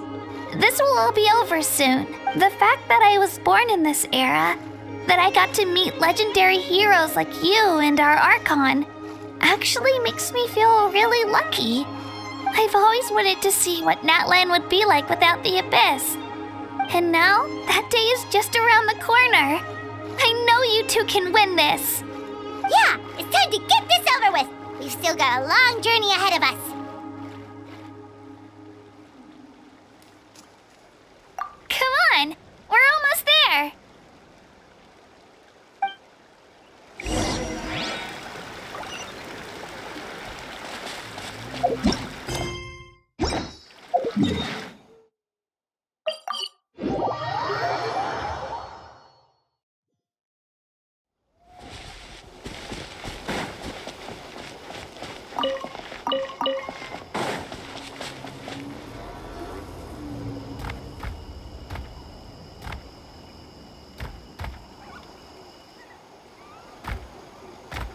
This will all be over soon. The fact that I was born in this era, that I got to meet legendary heroes like you and our Archon, actually makes me feel really lucky. I've always wanted to see what Natlan would be like without the Abyss. And now, that day is just around the corner. I know you two can win this. Yeah, it's time to get this over with. We've still got a long journey ahead of us. Come on, we're almost there.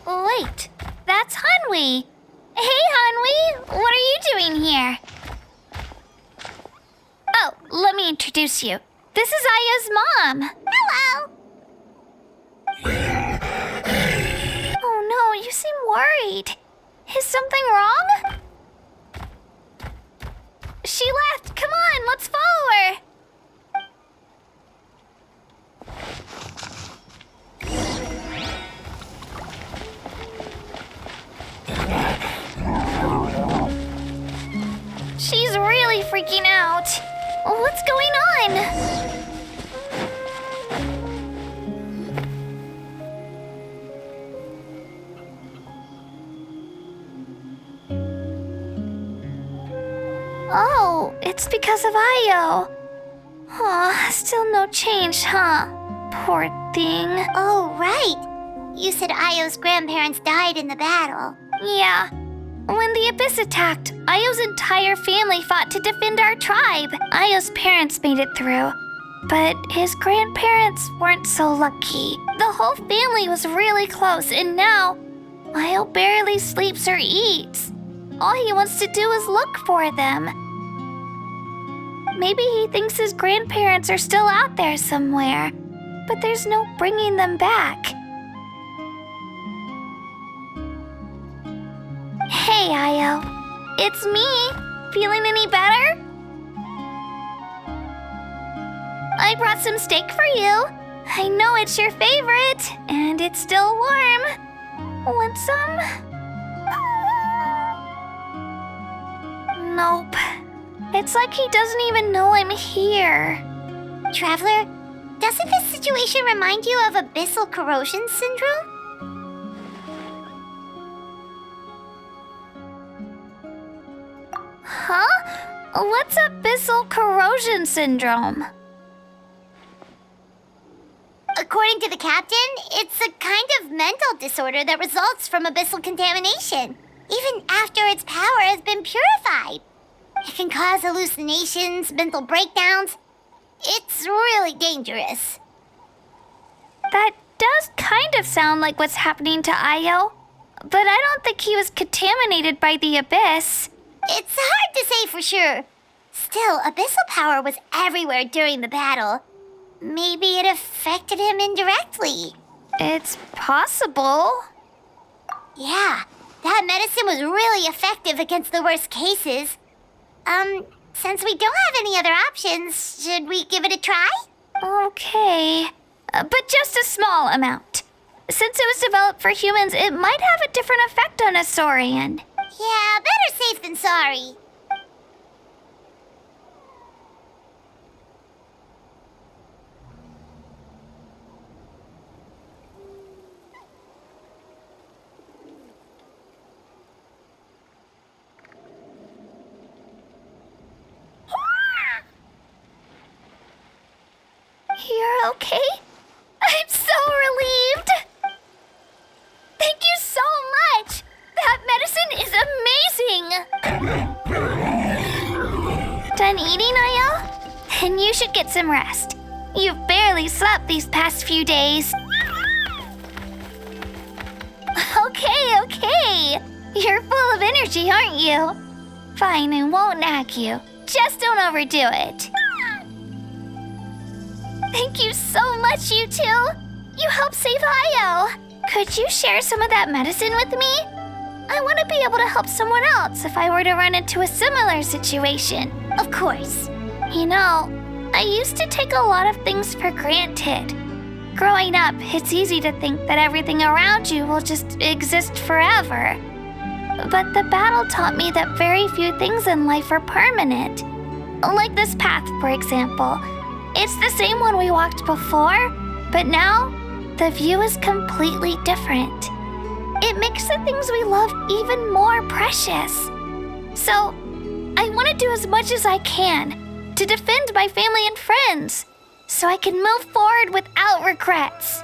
Wait, that's Hanwi. Hey, Hanwi, what are you doing here? Oh, let me introduce you. This is Aya's mom. Hello. Oh no, you seem worried. Is something wrong? She left. Come on, let's follow her. She's really freaking out. What's going on? Oh, it's because of Io. Aw, still no change, huh? Poor thing. Oh, right. You said Io's grandparents died in the battle. Yeah. When the Abyss attacked, Io's entire family fought to defend our tribe. Io's parents made it through, but his grandparents weren't so lucky. The whole family was really close, and now Io barely sleeps or eats. All he wants to do is look for them. Maybe he thinks his grandparents are still out there somewhere, but there's no bringing them back. Hey, Io. It's me. Feeling any better? I brought some steak for you. I know it's your favorite, and it's still warm. Want some? Nope. It's like he doesn't even know I'm here. Traveler, doesn't this situation remind you of abyssal corrosion syndrome? Huh? What's abyssal corrosion syndrome? According to the captain, it's a kind of mental disorder that results from abyssal contamination, even after its power has been purified. It can cause hallucinations, mental breakdowns. It's really dangerous. That does kind of sound like what's happening to Io, but I don't think he was contaminated by the Abyss. It's hard to say for sure. Still, abyssal power was everywhere during the battle. Maybe it affected him indirectly. It's possible. Yeah, that medicine was really effective against the worst cases. Since we don't have any other options, should we give it a try? Okay, but just a small amount. Since it was developed for humans, it might have a different effect on a Saurian. Yeah, better safe than sorry. You're okay? I'm so relieved! Thank you so much! That medicine is amazing! Done eating, Io? Then you should get some rest. You've barely slept these past few days. Okay. You're full of energy, aren't you? Fine, I won't nag you. Just don't overdo it. Thank you so much, you two. You helped save Io. Could you share some of that medicine with me? I want to be able to help someone else if I were to run into a similar situation. Of course. You know, I used to take a lot of things for granted. Growing up, it's easy to think that everything around you will just exist forever. But the battle taught me that very few things in life are permanent. Like this path, for example. It's the same one we walked before, but now the view is completely different. It makes the things we love even more precious. So, I want to do as much as I can to defend my family and friends, so I can move forward without regrets.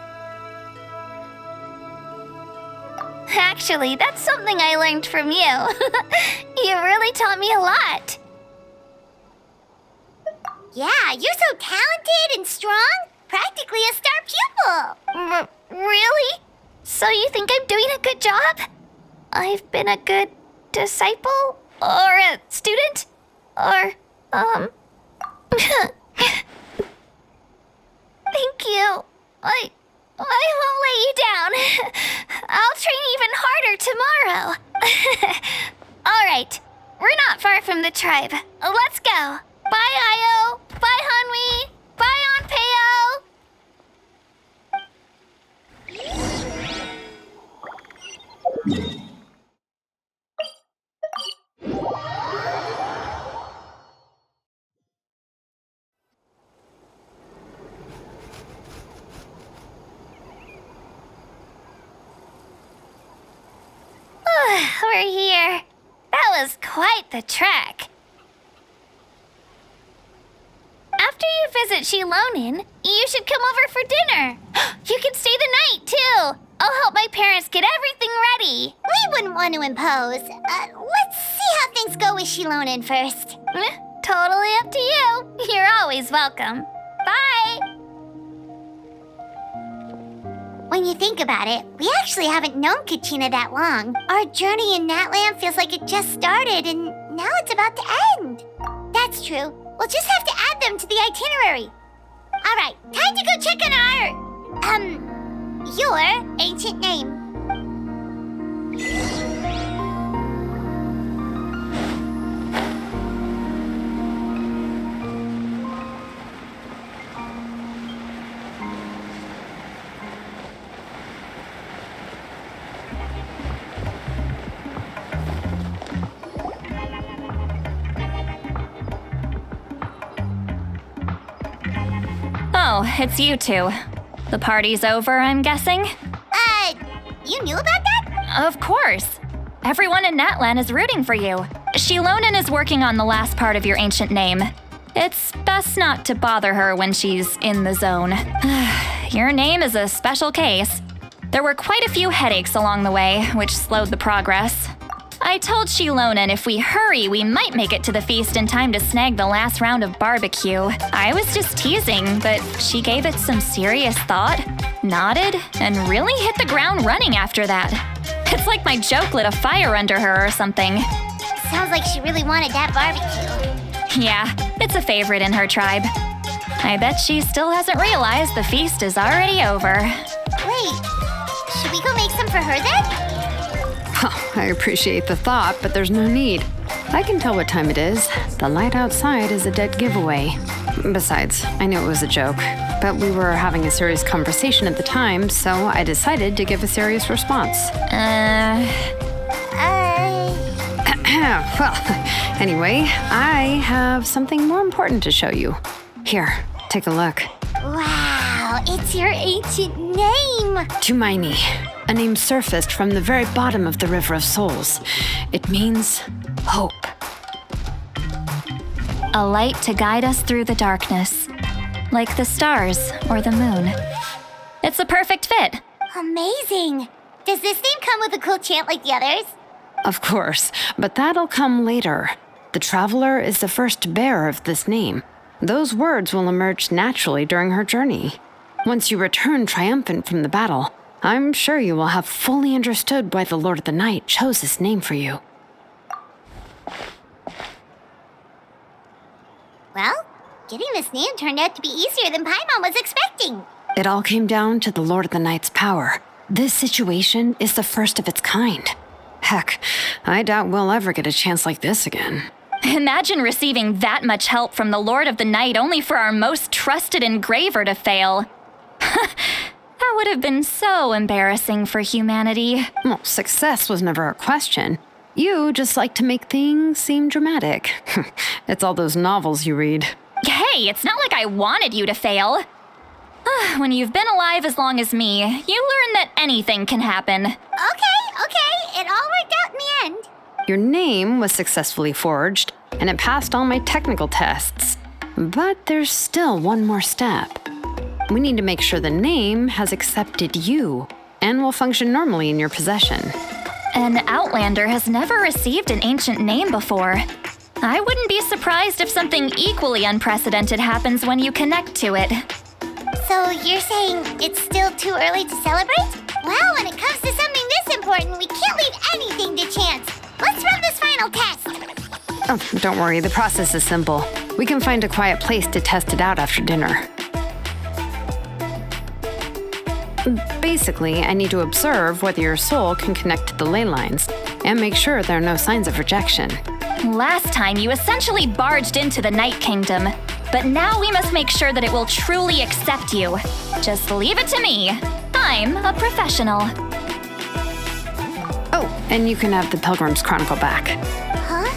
Actually, that's something I learned from you. You really taught me a lot. Yeah, you're so talented and strong. Practically a star pupil. Really? So you think I'm doing a good job? I've been a good disciple? Or a student? Or, Thank you. I won't let you down. I'll train even harder tomorrow. All right, we're not far from the tribe. Let's go. Bye, Io. Bye, Hanwi. Bye, Onpeo. We're here. That was quite the trek. After you visit Shilonin, you should come over for dinner. You can stay the night, too. I'll help my parents get everything ready. We wouldn't want to impose. Let's see how things go with Shilonin first. Totally up to you. You're always welcome. Bye. When you think about it, we actually haven't known Kachina that long. Our journey in Natland feels like it just started, and now it's about to end. That's true. We'll just have to add them to the itinerary. All right, time to go check on your ancient name. Oh, it's you two. The party's over, I'm guessing? You knew about that? Of course. Everyone in Natlan is rooting for you. Shilonin is working on the last part of your ancient name. It's best not to bother her when she's in the zone. Your name is a special case. There were quite a few headaches along the way, which slowed the progress. I told Shilonin if we hurry, we might make it to the feast in time to snag the last round of barbecue. I was just teasing, but she gave it some serious thought, nodded, and really hit the ground running after that. It's like my joke lit a fire under her or something. Sounds like she really wanted that barbecue. Yeah, it's a favorite in her tribe. I bet she still hasn't realized the feast is already over. Wait, should we go make some for her then? Oh, I appreciate the thought, but there's no need. I can tell what time it is. The light outside is a dead giveaway. Besides, I knew it was a joke, but we were having a serious conversation at the time, so I decided to give a serious response. Well, anyway, I have something more important to show you. Here, take a look. Wow, it's your ancient name. Tumaini, a name surfaced from the very bottom of the River of Souls. It means hope. A light to guide us through the darkness, like the stars or the moon. It's a perfect fit. Amazing. Does this name come with a cool chant like the others? Of course, but that'll come later. The Traveler is the first bearer of this name. Those words will emerge naturally during her journey. Once you return triumphant from the battle, I'm sure you will have fully understood why the Lord of the Night chose this name for you. Well, getting this name turned out to be easier than Paimon was expecting. It all came down to the Lord of the Night's power. This situation is the first of its kind. Heck, I doubt we'll ever get a chance like this again. Imagine receiving that much help from the Lord of the Night only for our most trusted engraver to fail. That would have been so embarrassing for humanity. Well, success was never a question. You just like to make things seem dramatic. It's all those novels you read. Hey, it's not like I wanted you to fail. When you've been alive as long as me, you learn that anything can happen. Okay, it all worked out in the end. Your name was successfully forged, and it passed all my technical tests. But there's still one more step. We need to make sure the name has accepted you and will function normally in your possession. An Outlander has never received an ancient name before. I wouldn't be surprised if something equally unprecedented happens when you connect to it. So you're saying it's still too early to celebrate? Well, when it comes to something this important, we can't leave anything to chance. Let's run this final test. Oh, don't worry, the process is simple. We can find a quiet place to test it out after dinner. Basically, I need to observe whether your soul can connect to the ley lines and make sure there are no signs of rejection. Last time, you essentially barged into the Night Kingdom, but now we must make sure that it will truly accept you. Just leave it to me. I'm a professional. Oh, and you can have the Pilgrim's Chronicle back. Huh?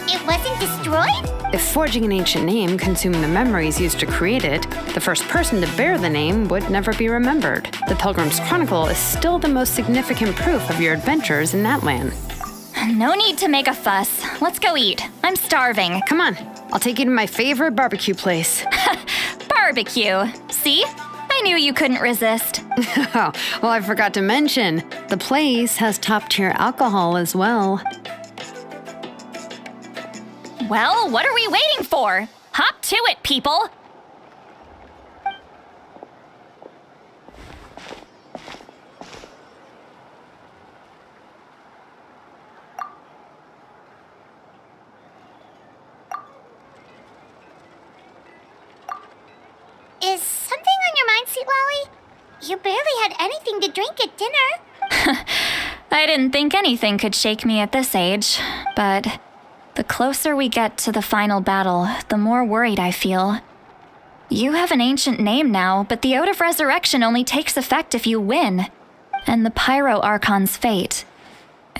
It wasn't destroyed? If forging an ancient name consumed the memories used to create it, the first person to bear the name would never be remembered. The Pilgrim's Chronicle is still the most significant proof of your adventures in that land. No need to make a fuss. Let's go eat. I'm starving. Come on, I'll take you to my favorite barbecue place. Barbecue. See? I knew you couldn't resist. Oh, well, I forgot to mention, the place has top-tier alcohol as well. Well, what are we waiting for? Hop to it, people! Is something on your mind, Sweet Lolly? You barely had anything to drink at dinner. I didn't think anything could shake me at this age, but the closer we get to the final battle, the more worried I feel. You have an ancient name now, but the Ode of Resurrection only takes effect if you win, and the Pyro Archon's fate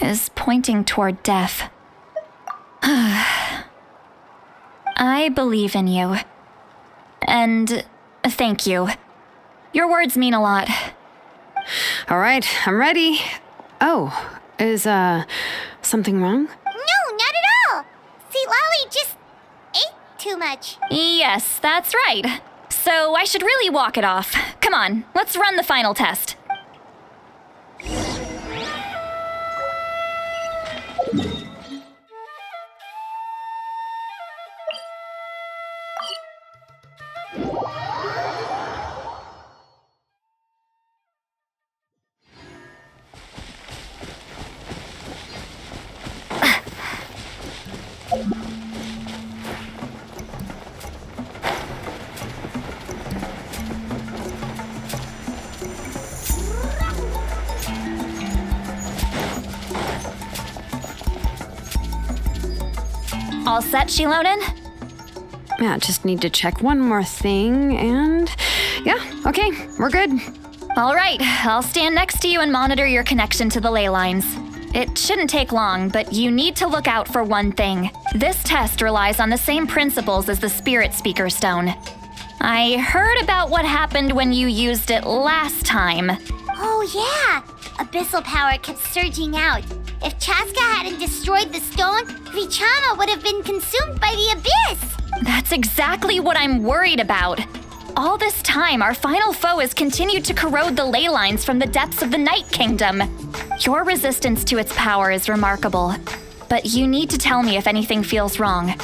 is pointing toward death. I believe in you. And thank you. Your words mean a lot. All right, I'm ready. Oh, is, something wrong? No, not at all. Sweet Lolly just ate too much. Yes, that's right. So I should really walk it off. Come on, let's run the final test. All set, Shilonen? Yeah, just need to check one more thing, and yeah, okay, we're good. All right, I'll stand next to you and monitor your connection to the ley lines. It shouldn't take long, but you need to look out for one thing. This test relies on the same principles as the Spirit Speaker Stone. I heard about what happened when you used it last time. Oh yeah, abyssal power kept surging out. If Chaska hadn't destroyed the stone, Vichama would have been consumed by the abyss. That's exactly what I'm worried about. All this time, our final foe has continued to corrode the ley lines from the depths of the Night Kingdom. Your resistance to its power is remarkable, but you need to tell me if anything feels wrong.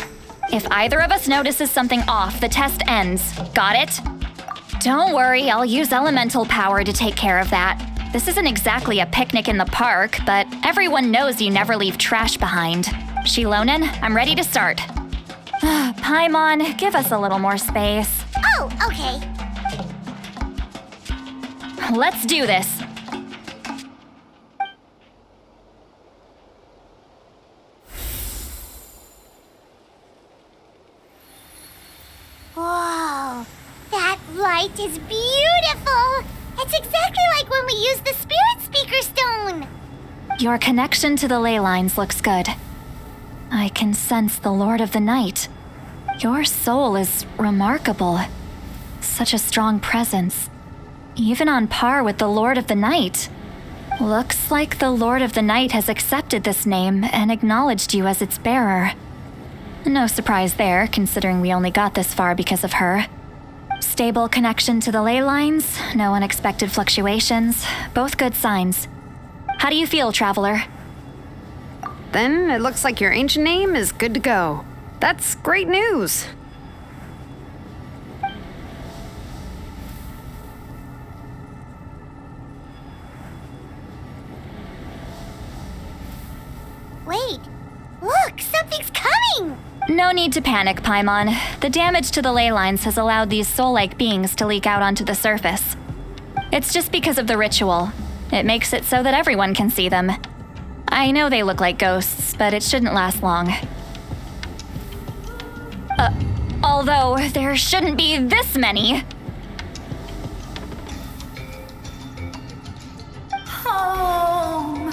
If either of us notices something off, the test ends. Got it? Don't worry, I'll use elemental power to take care of that. This isn't exactly a picnic in the park, but everyone knows you never leave trash behind. Shilonen, I'm ready to start. Paimon, give us a little more space. Oh, okay. Let's do this. Whoa, that light is beautiful! It's exactly like when we used the Spirit Speaker Stone! Your connection to the ley lines looks good. I can sense the Lord of the Night. Your soul is remarkable. Such a strong presence. Even on par with the Lord of the Night. Looks like the Lord of the Night has accepted this name and acknowledged you as its bearer. No surprise there, considering we only got this far because of her. Stable connection to the ley lines, no unexpected fluctuations, both good signs. How do you feel, Traveler? Then it looks like your ancient name is good to go. That's great news. Wait, look, something's coming! No need to panic, Paimon. The damage to the ley lines has allowed these soul-like beings to leak out onto the surface. It's just because of the ritual. It makes it so that everyone can see them. I know they look like ghosts, but it shouldn't last long. Although there shouldn't be this many. Home.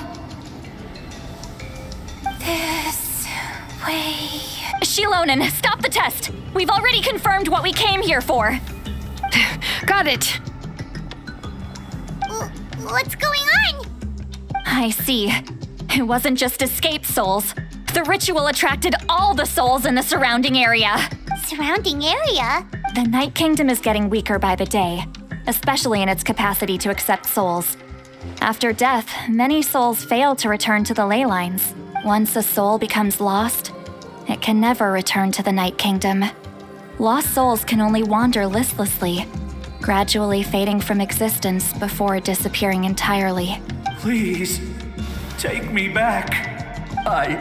This way. Shilonen, stop the test! We've already confirmed what we came here for. Got it. What's going on? I see. It wasn't just escaped souls. The ritual attracted all the souls in the surrounding area. Surrounding area? The Night Kingdom is getting weaker by the day, especially in its capacity to accept souls. After death, many souls fail to return to the ley lines. Once a soul becomes lost, it can never return to the Night Kingdom. Lost souls can only wander listlessly, gradually fading from existence before disappearing entirely. Please, take me back. I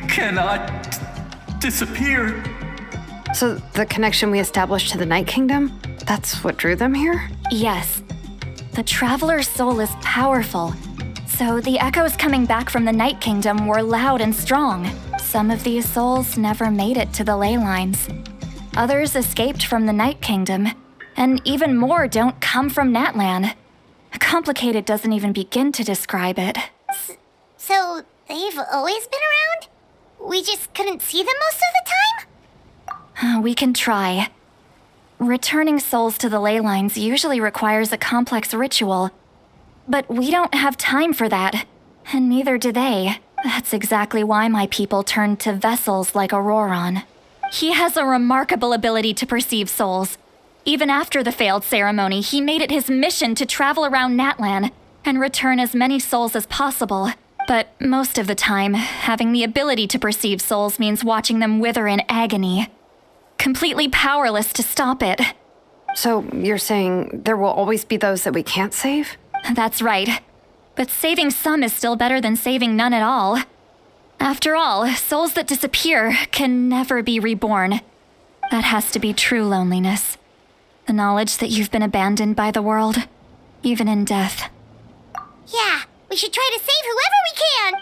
cannot disappear. So the connection we established to the Night Kingdom, that's what drew them here? Yes. The Traveler's soul is powerful, so the echoes coming back from the Night Kingdom were loud and strong. Some of these souls never made it to the ley lines. Others escaped from the Night Kingdom, and even more don't come from Natlan. Complicated doesn't even begin to describe it. So they've always been around? We just couldn't see them most of the time? We can try. Returning souls to the ley lines usually requires a complex ritual, but we don't have time for that, and neither do they. That's exactly why my people turned to vessels like Auroron. He has a remarkable ability to perceive souls. Even after the failed ceremony, he made it his mission to travel around Natlan and return as many souls as possible. But most of the time, having the ability to perceive souls means watching them wither in agony. Completely powerless to stop it. So you're saying there will always be those that we can't save? That's right. But saving some is still better than saving none at all. After all, souls that disappear can never be reborn. That has to be true loneliness. The knowledge that you've been abandoned by the world, even in death. Yeah, we should try to save whoever we can!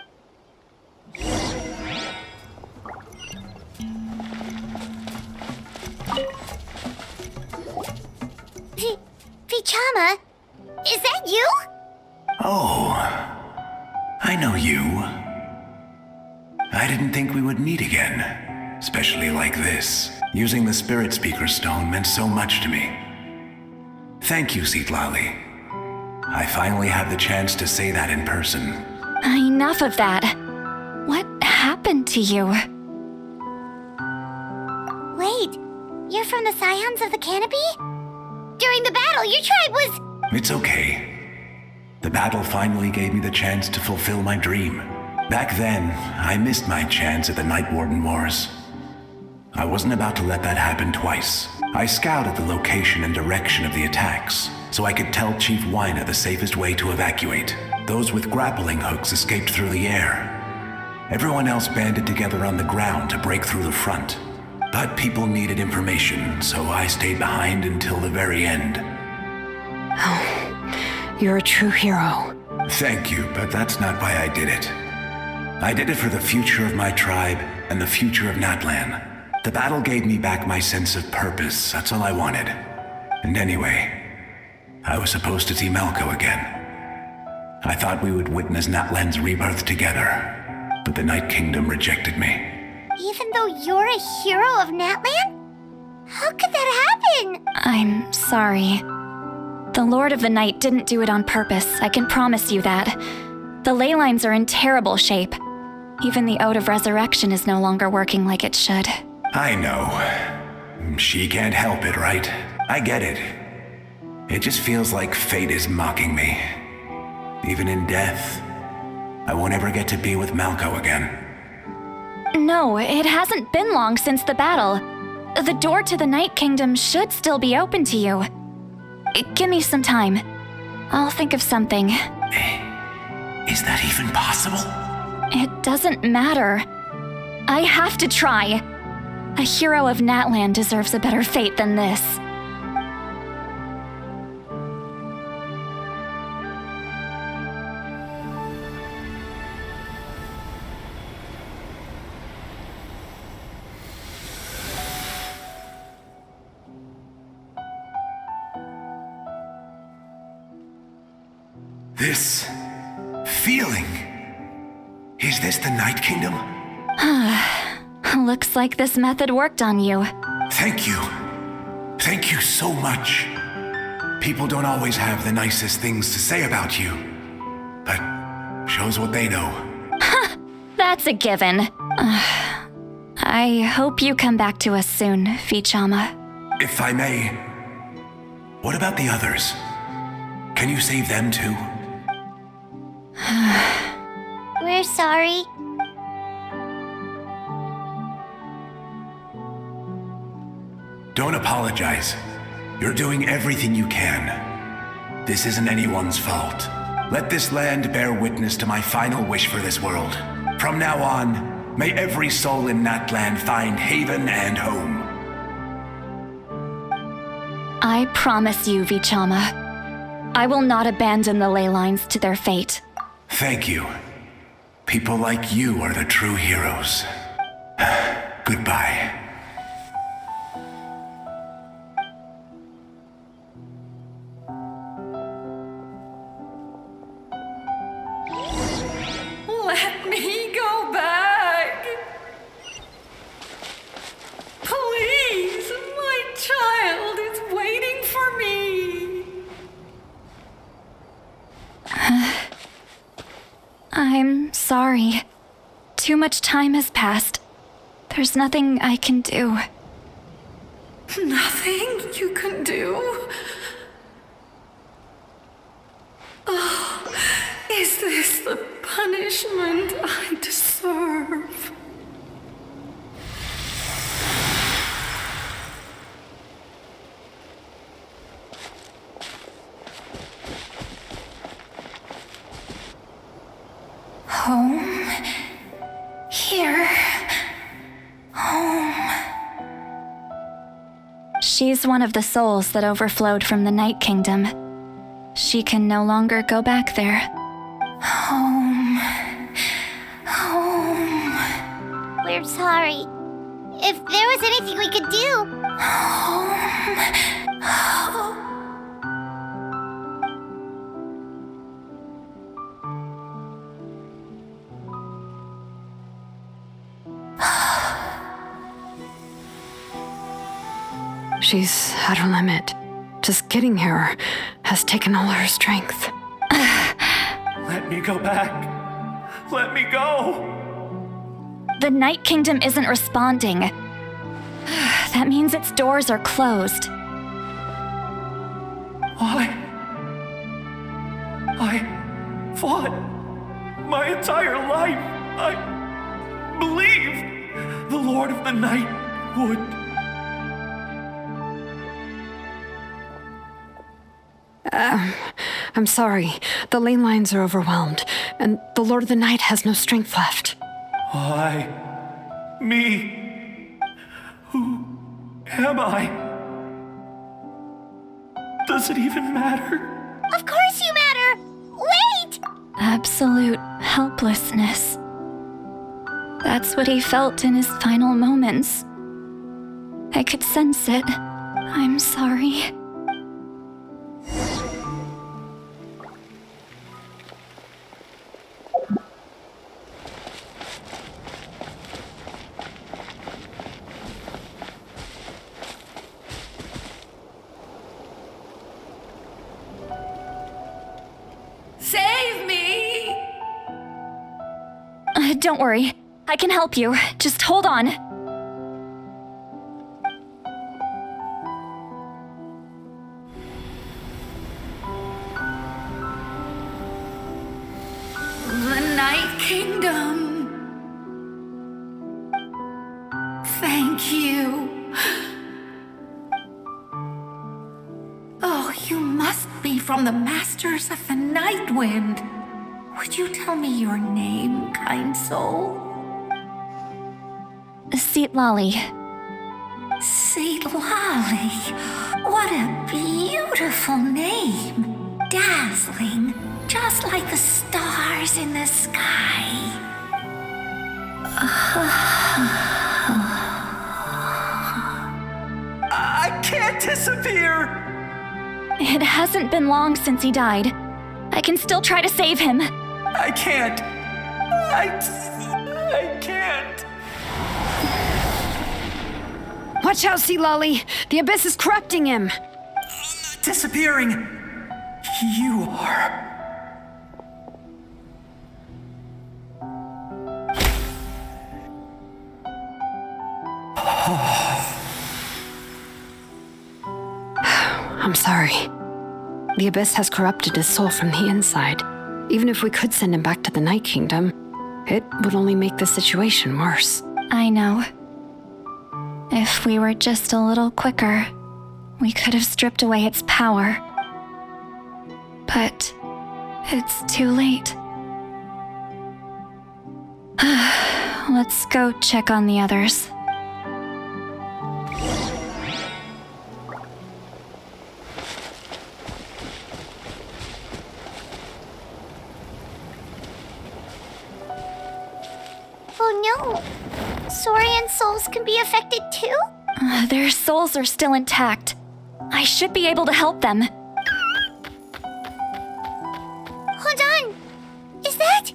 Vichama, is that you? Oh, I know you. I didn't think we would meet again, especially like this. Using the Spirit Speaker Stone meant so much to me. Thank you, Citlali. I finally have the chance to say that in person. Enough of that. What happened to you? Wait, you're from the Scions of the Canopy? During the battle, your tribe was... It's okay. The battle finally gave me the chance to fulfill my dream. Back then, I missed my chance at the Night Warden Wars. I wasn't about to let that happen twice. I scouted the location and direction of the attacks, so I could tell Chief Wyna the safest way to evacuate. Those with grappling hooks escaped through the air. Everyone else banded together on the ground to break through the front. But people needed information, so I stayed behind until the very end. Oh, you're a true hero. Thank you, but that's not why I did it. I did it for the future of my tribe and the future of Natlan. The battle gave me back my sense of purpose, that's all I wanted. And anyway, I was supposed to see Malco again. I thought we would witness Natlan's rebirth together, but the Night Kingdom rejected me. Even though you're a hero of Natlan? How could that happen? I'm sorry. The Lord of the Night didn't do it on purpose, I can promise you that. The ley lines are in terrible shape. Even the Ode of Resurrection is no longer working like it should. I know. She can't help it, right? I get it. It just feels like fate is mocking me. Even in death, I won't ever get to be with Malco again. No, it hasn't been long since the battle. The door to the Night Kingdom should still be open to you. Give me some time. I'll think of something. Is that even possible? It doesn't matter. I have to try. A hero of Natlan deserves a better fate than this. This feeling. Is this the Night Kingdom? Looks like this method worked on you. Thank you. Thank you so much. People don't always have the nicest things to say about you, but shows what they know. That's a given. I hope you come back to us soon, Vichama. If I may, what about the others? Can you save them too? We're sorry. Don't apologize. You're doing everything you can. This isn't anyone's fault. Let this land bear witness to my final wish for this world. From now on, may every soul in Natlan find haven and home. I promise you, Vichama. I will not abandon the ley lines to their fate. Thank you. People like you are the true heroes. Goodbye. Let me go back. Please, my child is waiting for me. I'm sorry. Too much time has passed. There's nothing I can do. Nothing you can do? Oh, is this the punishment I deserve? Home? Here? Home? She's one of the souls that overflowed from the Night Kingdom. She can no longer go back there. Home. Home. We're sorry. If there was anything we could do. Home. She's at her limit. Just getting here has taken all her strength. Let me go back. Let me go. The Night Kingdom isn't responding. That means its doors are closed. I fought my entire life. I believed the Lord of the Night would. I'm sorry. The lane lines are overwhelmed, and the Lord of the Night has no strength left. Me. Who am I? Does it even matter? Of course you matter! Wait! Absolute helplessness. That's what he felt in his final moments. I could sense it. I'm sorry. Save me! Don't worry. I can help you. Just hold on. The Night Kingdom. Thank you. Oh, you must be from the Masters of the Night Wind. Would you tell me your name, kind soul? Seatlali. Seatlali. What a beautiful name. Dazzling, just like the stars in the sky. I can't disappear! It hasn't been long since he died. I can still try to save him. I can't. I can't. Watch out, Seatlali! The Abyss is corrupting him! Disappearing. You are. I'm sorry. The Abyss has corrupted his soul from the inside. Even if we could send him back to the Night Kingdom, it would only make the situation worse. I know. If we were just a little quicker, we could have stripped away its power. But it's too late. Let's go check on the others. Oh no! Saurian souls can be affected too? Their souls are still intact. I should be able to help them. Hold on! Is that?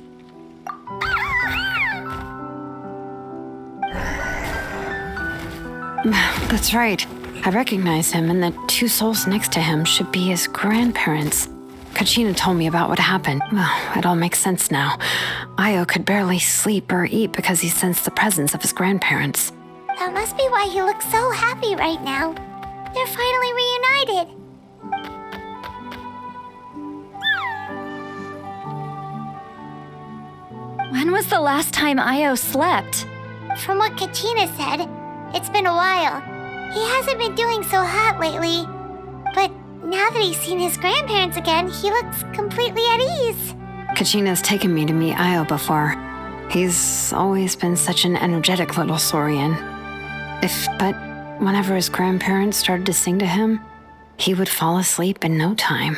That's right. I recognize him, and the two souls next to him should be his grandparents. Kachina told me about what happened. Well, it all makes sense now. Io could barely sleep or eat because he sensed the presence of his grandparents. That must be why he looks so happy right now. They're finally reunited. When was the last time Io slept? From what Kachina said, it's been a while. He hasn't been doing so hot lately. But now that he's seen his grandparents again, he looks completely at ease. Kachina's taken me to meet Io before. He's always been such an energetic little Saurian. But whenever his grandparents started to sing to him, he would fall asleep in no time.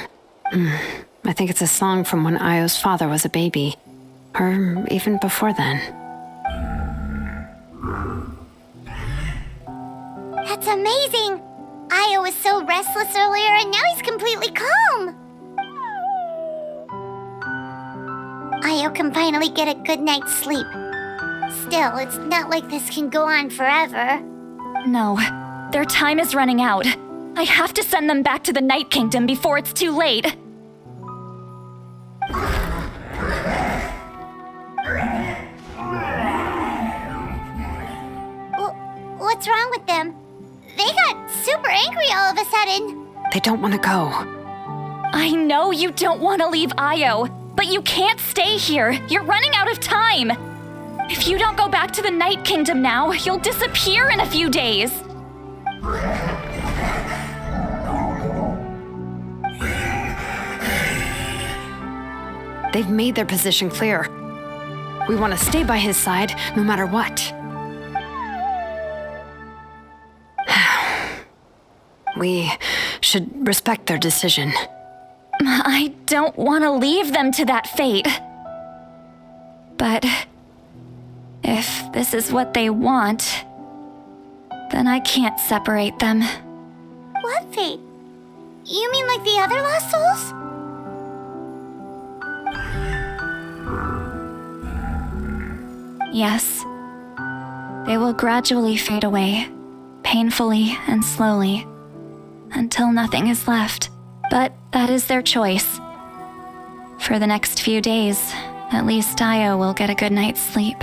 I think it's a song from when Io's father was a baby, or even before then. That's amazing! Io was so restless earlier and now he's completely calm! Io can finally get a good night's sleep. Still, it's not like this can go on forever. No, their time is running out. I have to send them back to the Night Kingdom before it's too late. What's wrong with them? They got super angry all of a sudden. They don't want to go. I know you don't want to leave Io, but you can't stay here. You're running out of time. If you don't go back to the Night Kingdom now, you'll disappear in a few days. They've made their position clear. We want to stay by his side no matter what. We should respect their decision. I don't want to leave them to that fate. But if this is what they want, then I can't separate them. What fate? You mean like the other lost souls? Yes. They will gradually fade away, painfully and slowly, until nothing is left. But that is their choice. For the next few days, at least Io will get a good night's sleep.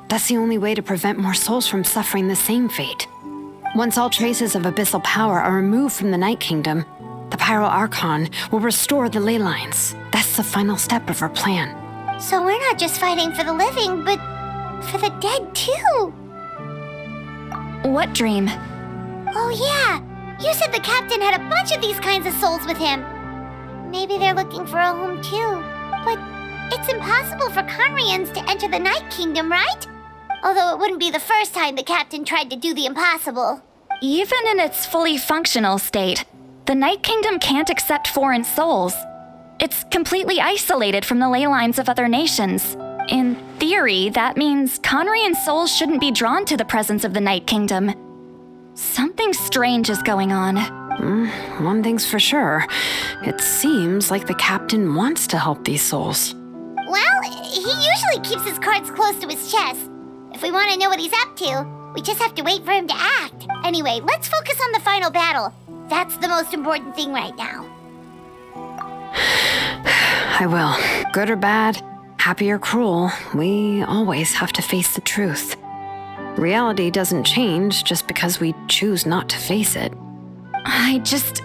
That's the only way to prevent more souls from suffering the same fate. Once all traces of abyssal power are removed from the Night Kingdom, the Pyro Archon will restore the ley lines. That's the final step of our plan. So we're not just fighting for the living, but for the dead too. What dream? Oh yeah, you said the captain had a bunch of these kinds of souls with him. Maybe they're looking for a home too. But it's impossible for Conrians to enter the Night Kingdom, right? Although it wouldn't be the first time the captain tried to do the impossible. Even in its fully functional state, the Night Kingdom can't accept foreign souls. It's completely isolated from the ley lines of other nations. In theory, that means Conrian souls shouldn't be drawn to the presence of the Night Kingdom. Something strange is going on. One thing's for sure. It seems like the captain wants to help these souls. Well, he usually keeps his cards close to his chest. If we want to know what he's up to, we just have to wait for him to act. Anyway, let's focus on the final battle. That's the most important thing right now. I will. Good or bad, happy or cruel, we always have to face the truth. Reality doesn't change just because we choose not to face it. I just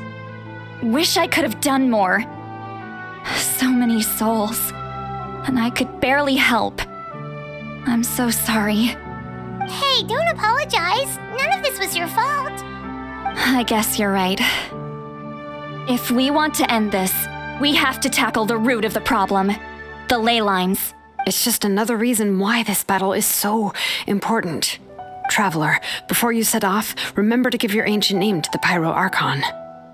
wish I could have done more. So many souls, and I could barely help. I'm so sorry. Hey, don't apologize. None of this was your fault. I guess you're right. If we want to end this, we have to tackle the root of the problem, the ley lines. It's just another reason why this battle is so important. Traveler, before you set off, remember to give your ancient name to the Pyro Archon.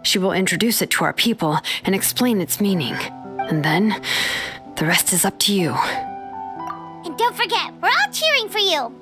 She will introduce it to our people and explain its meaning. And then, the rest is up to you. And don't forget, we're all cheering for you.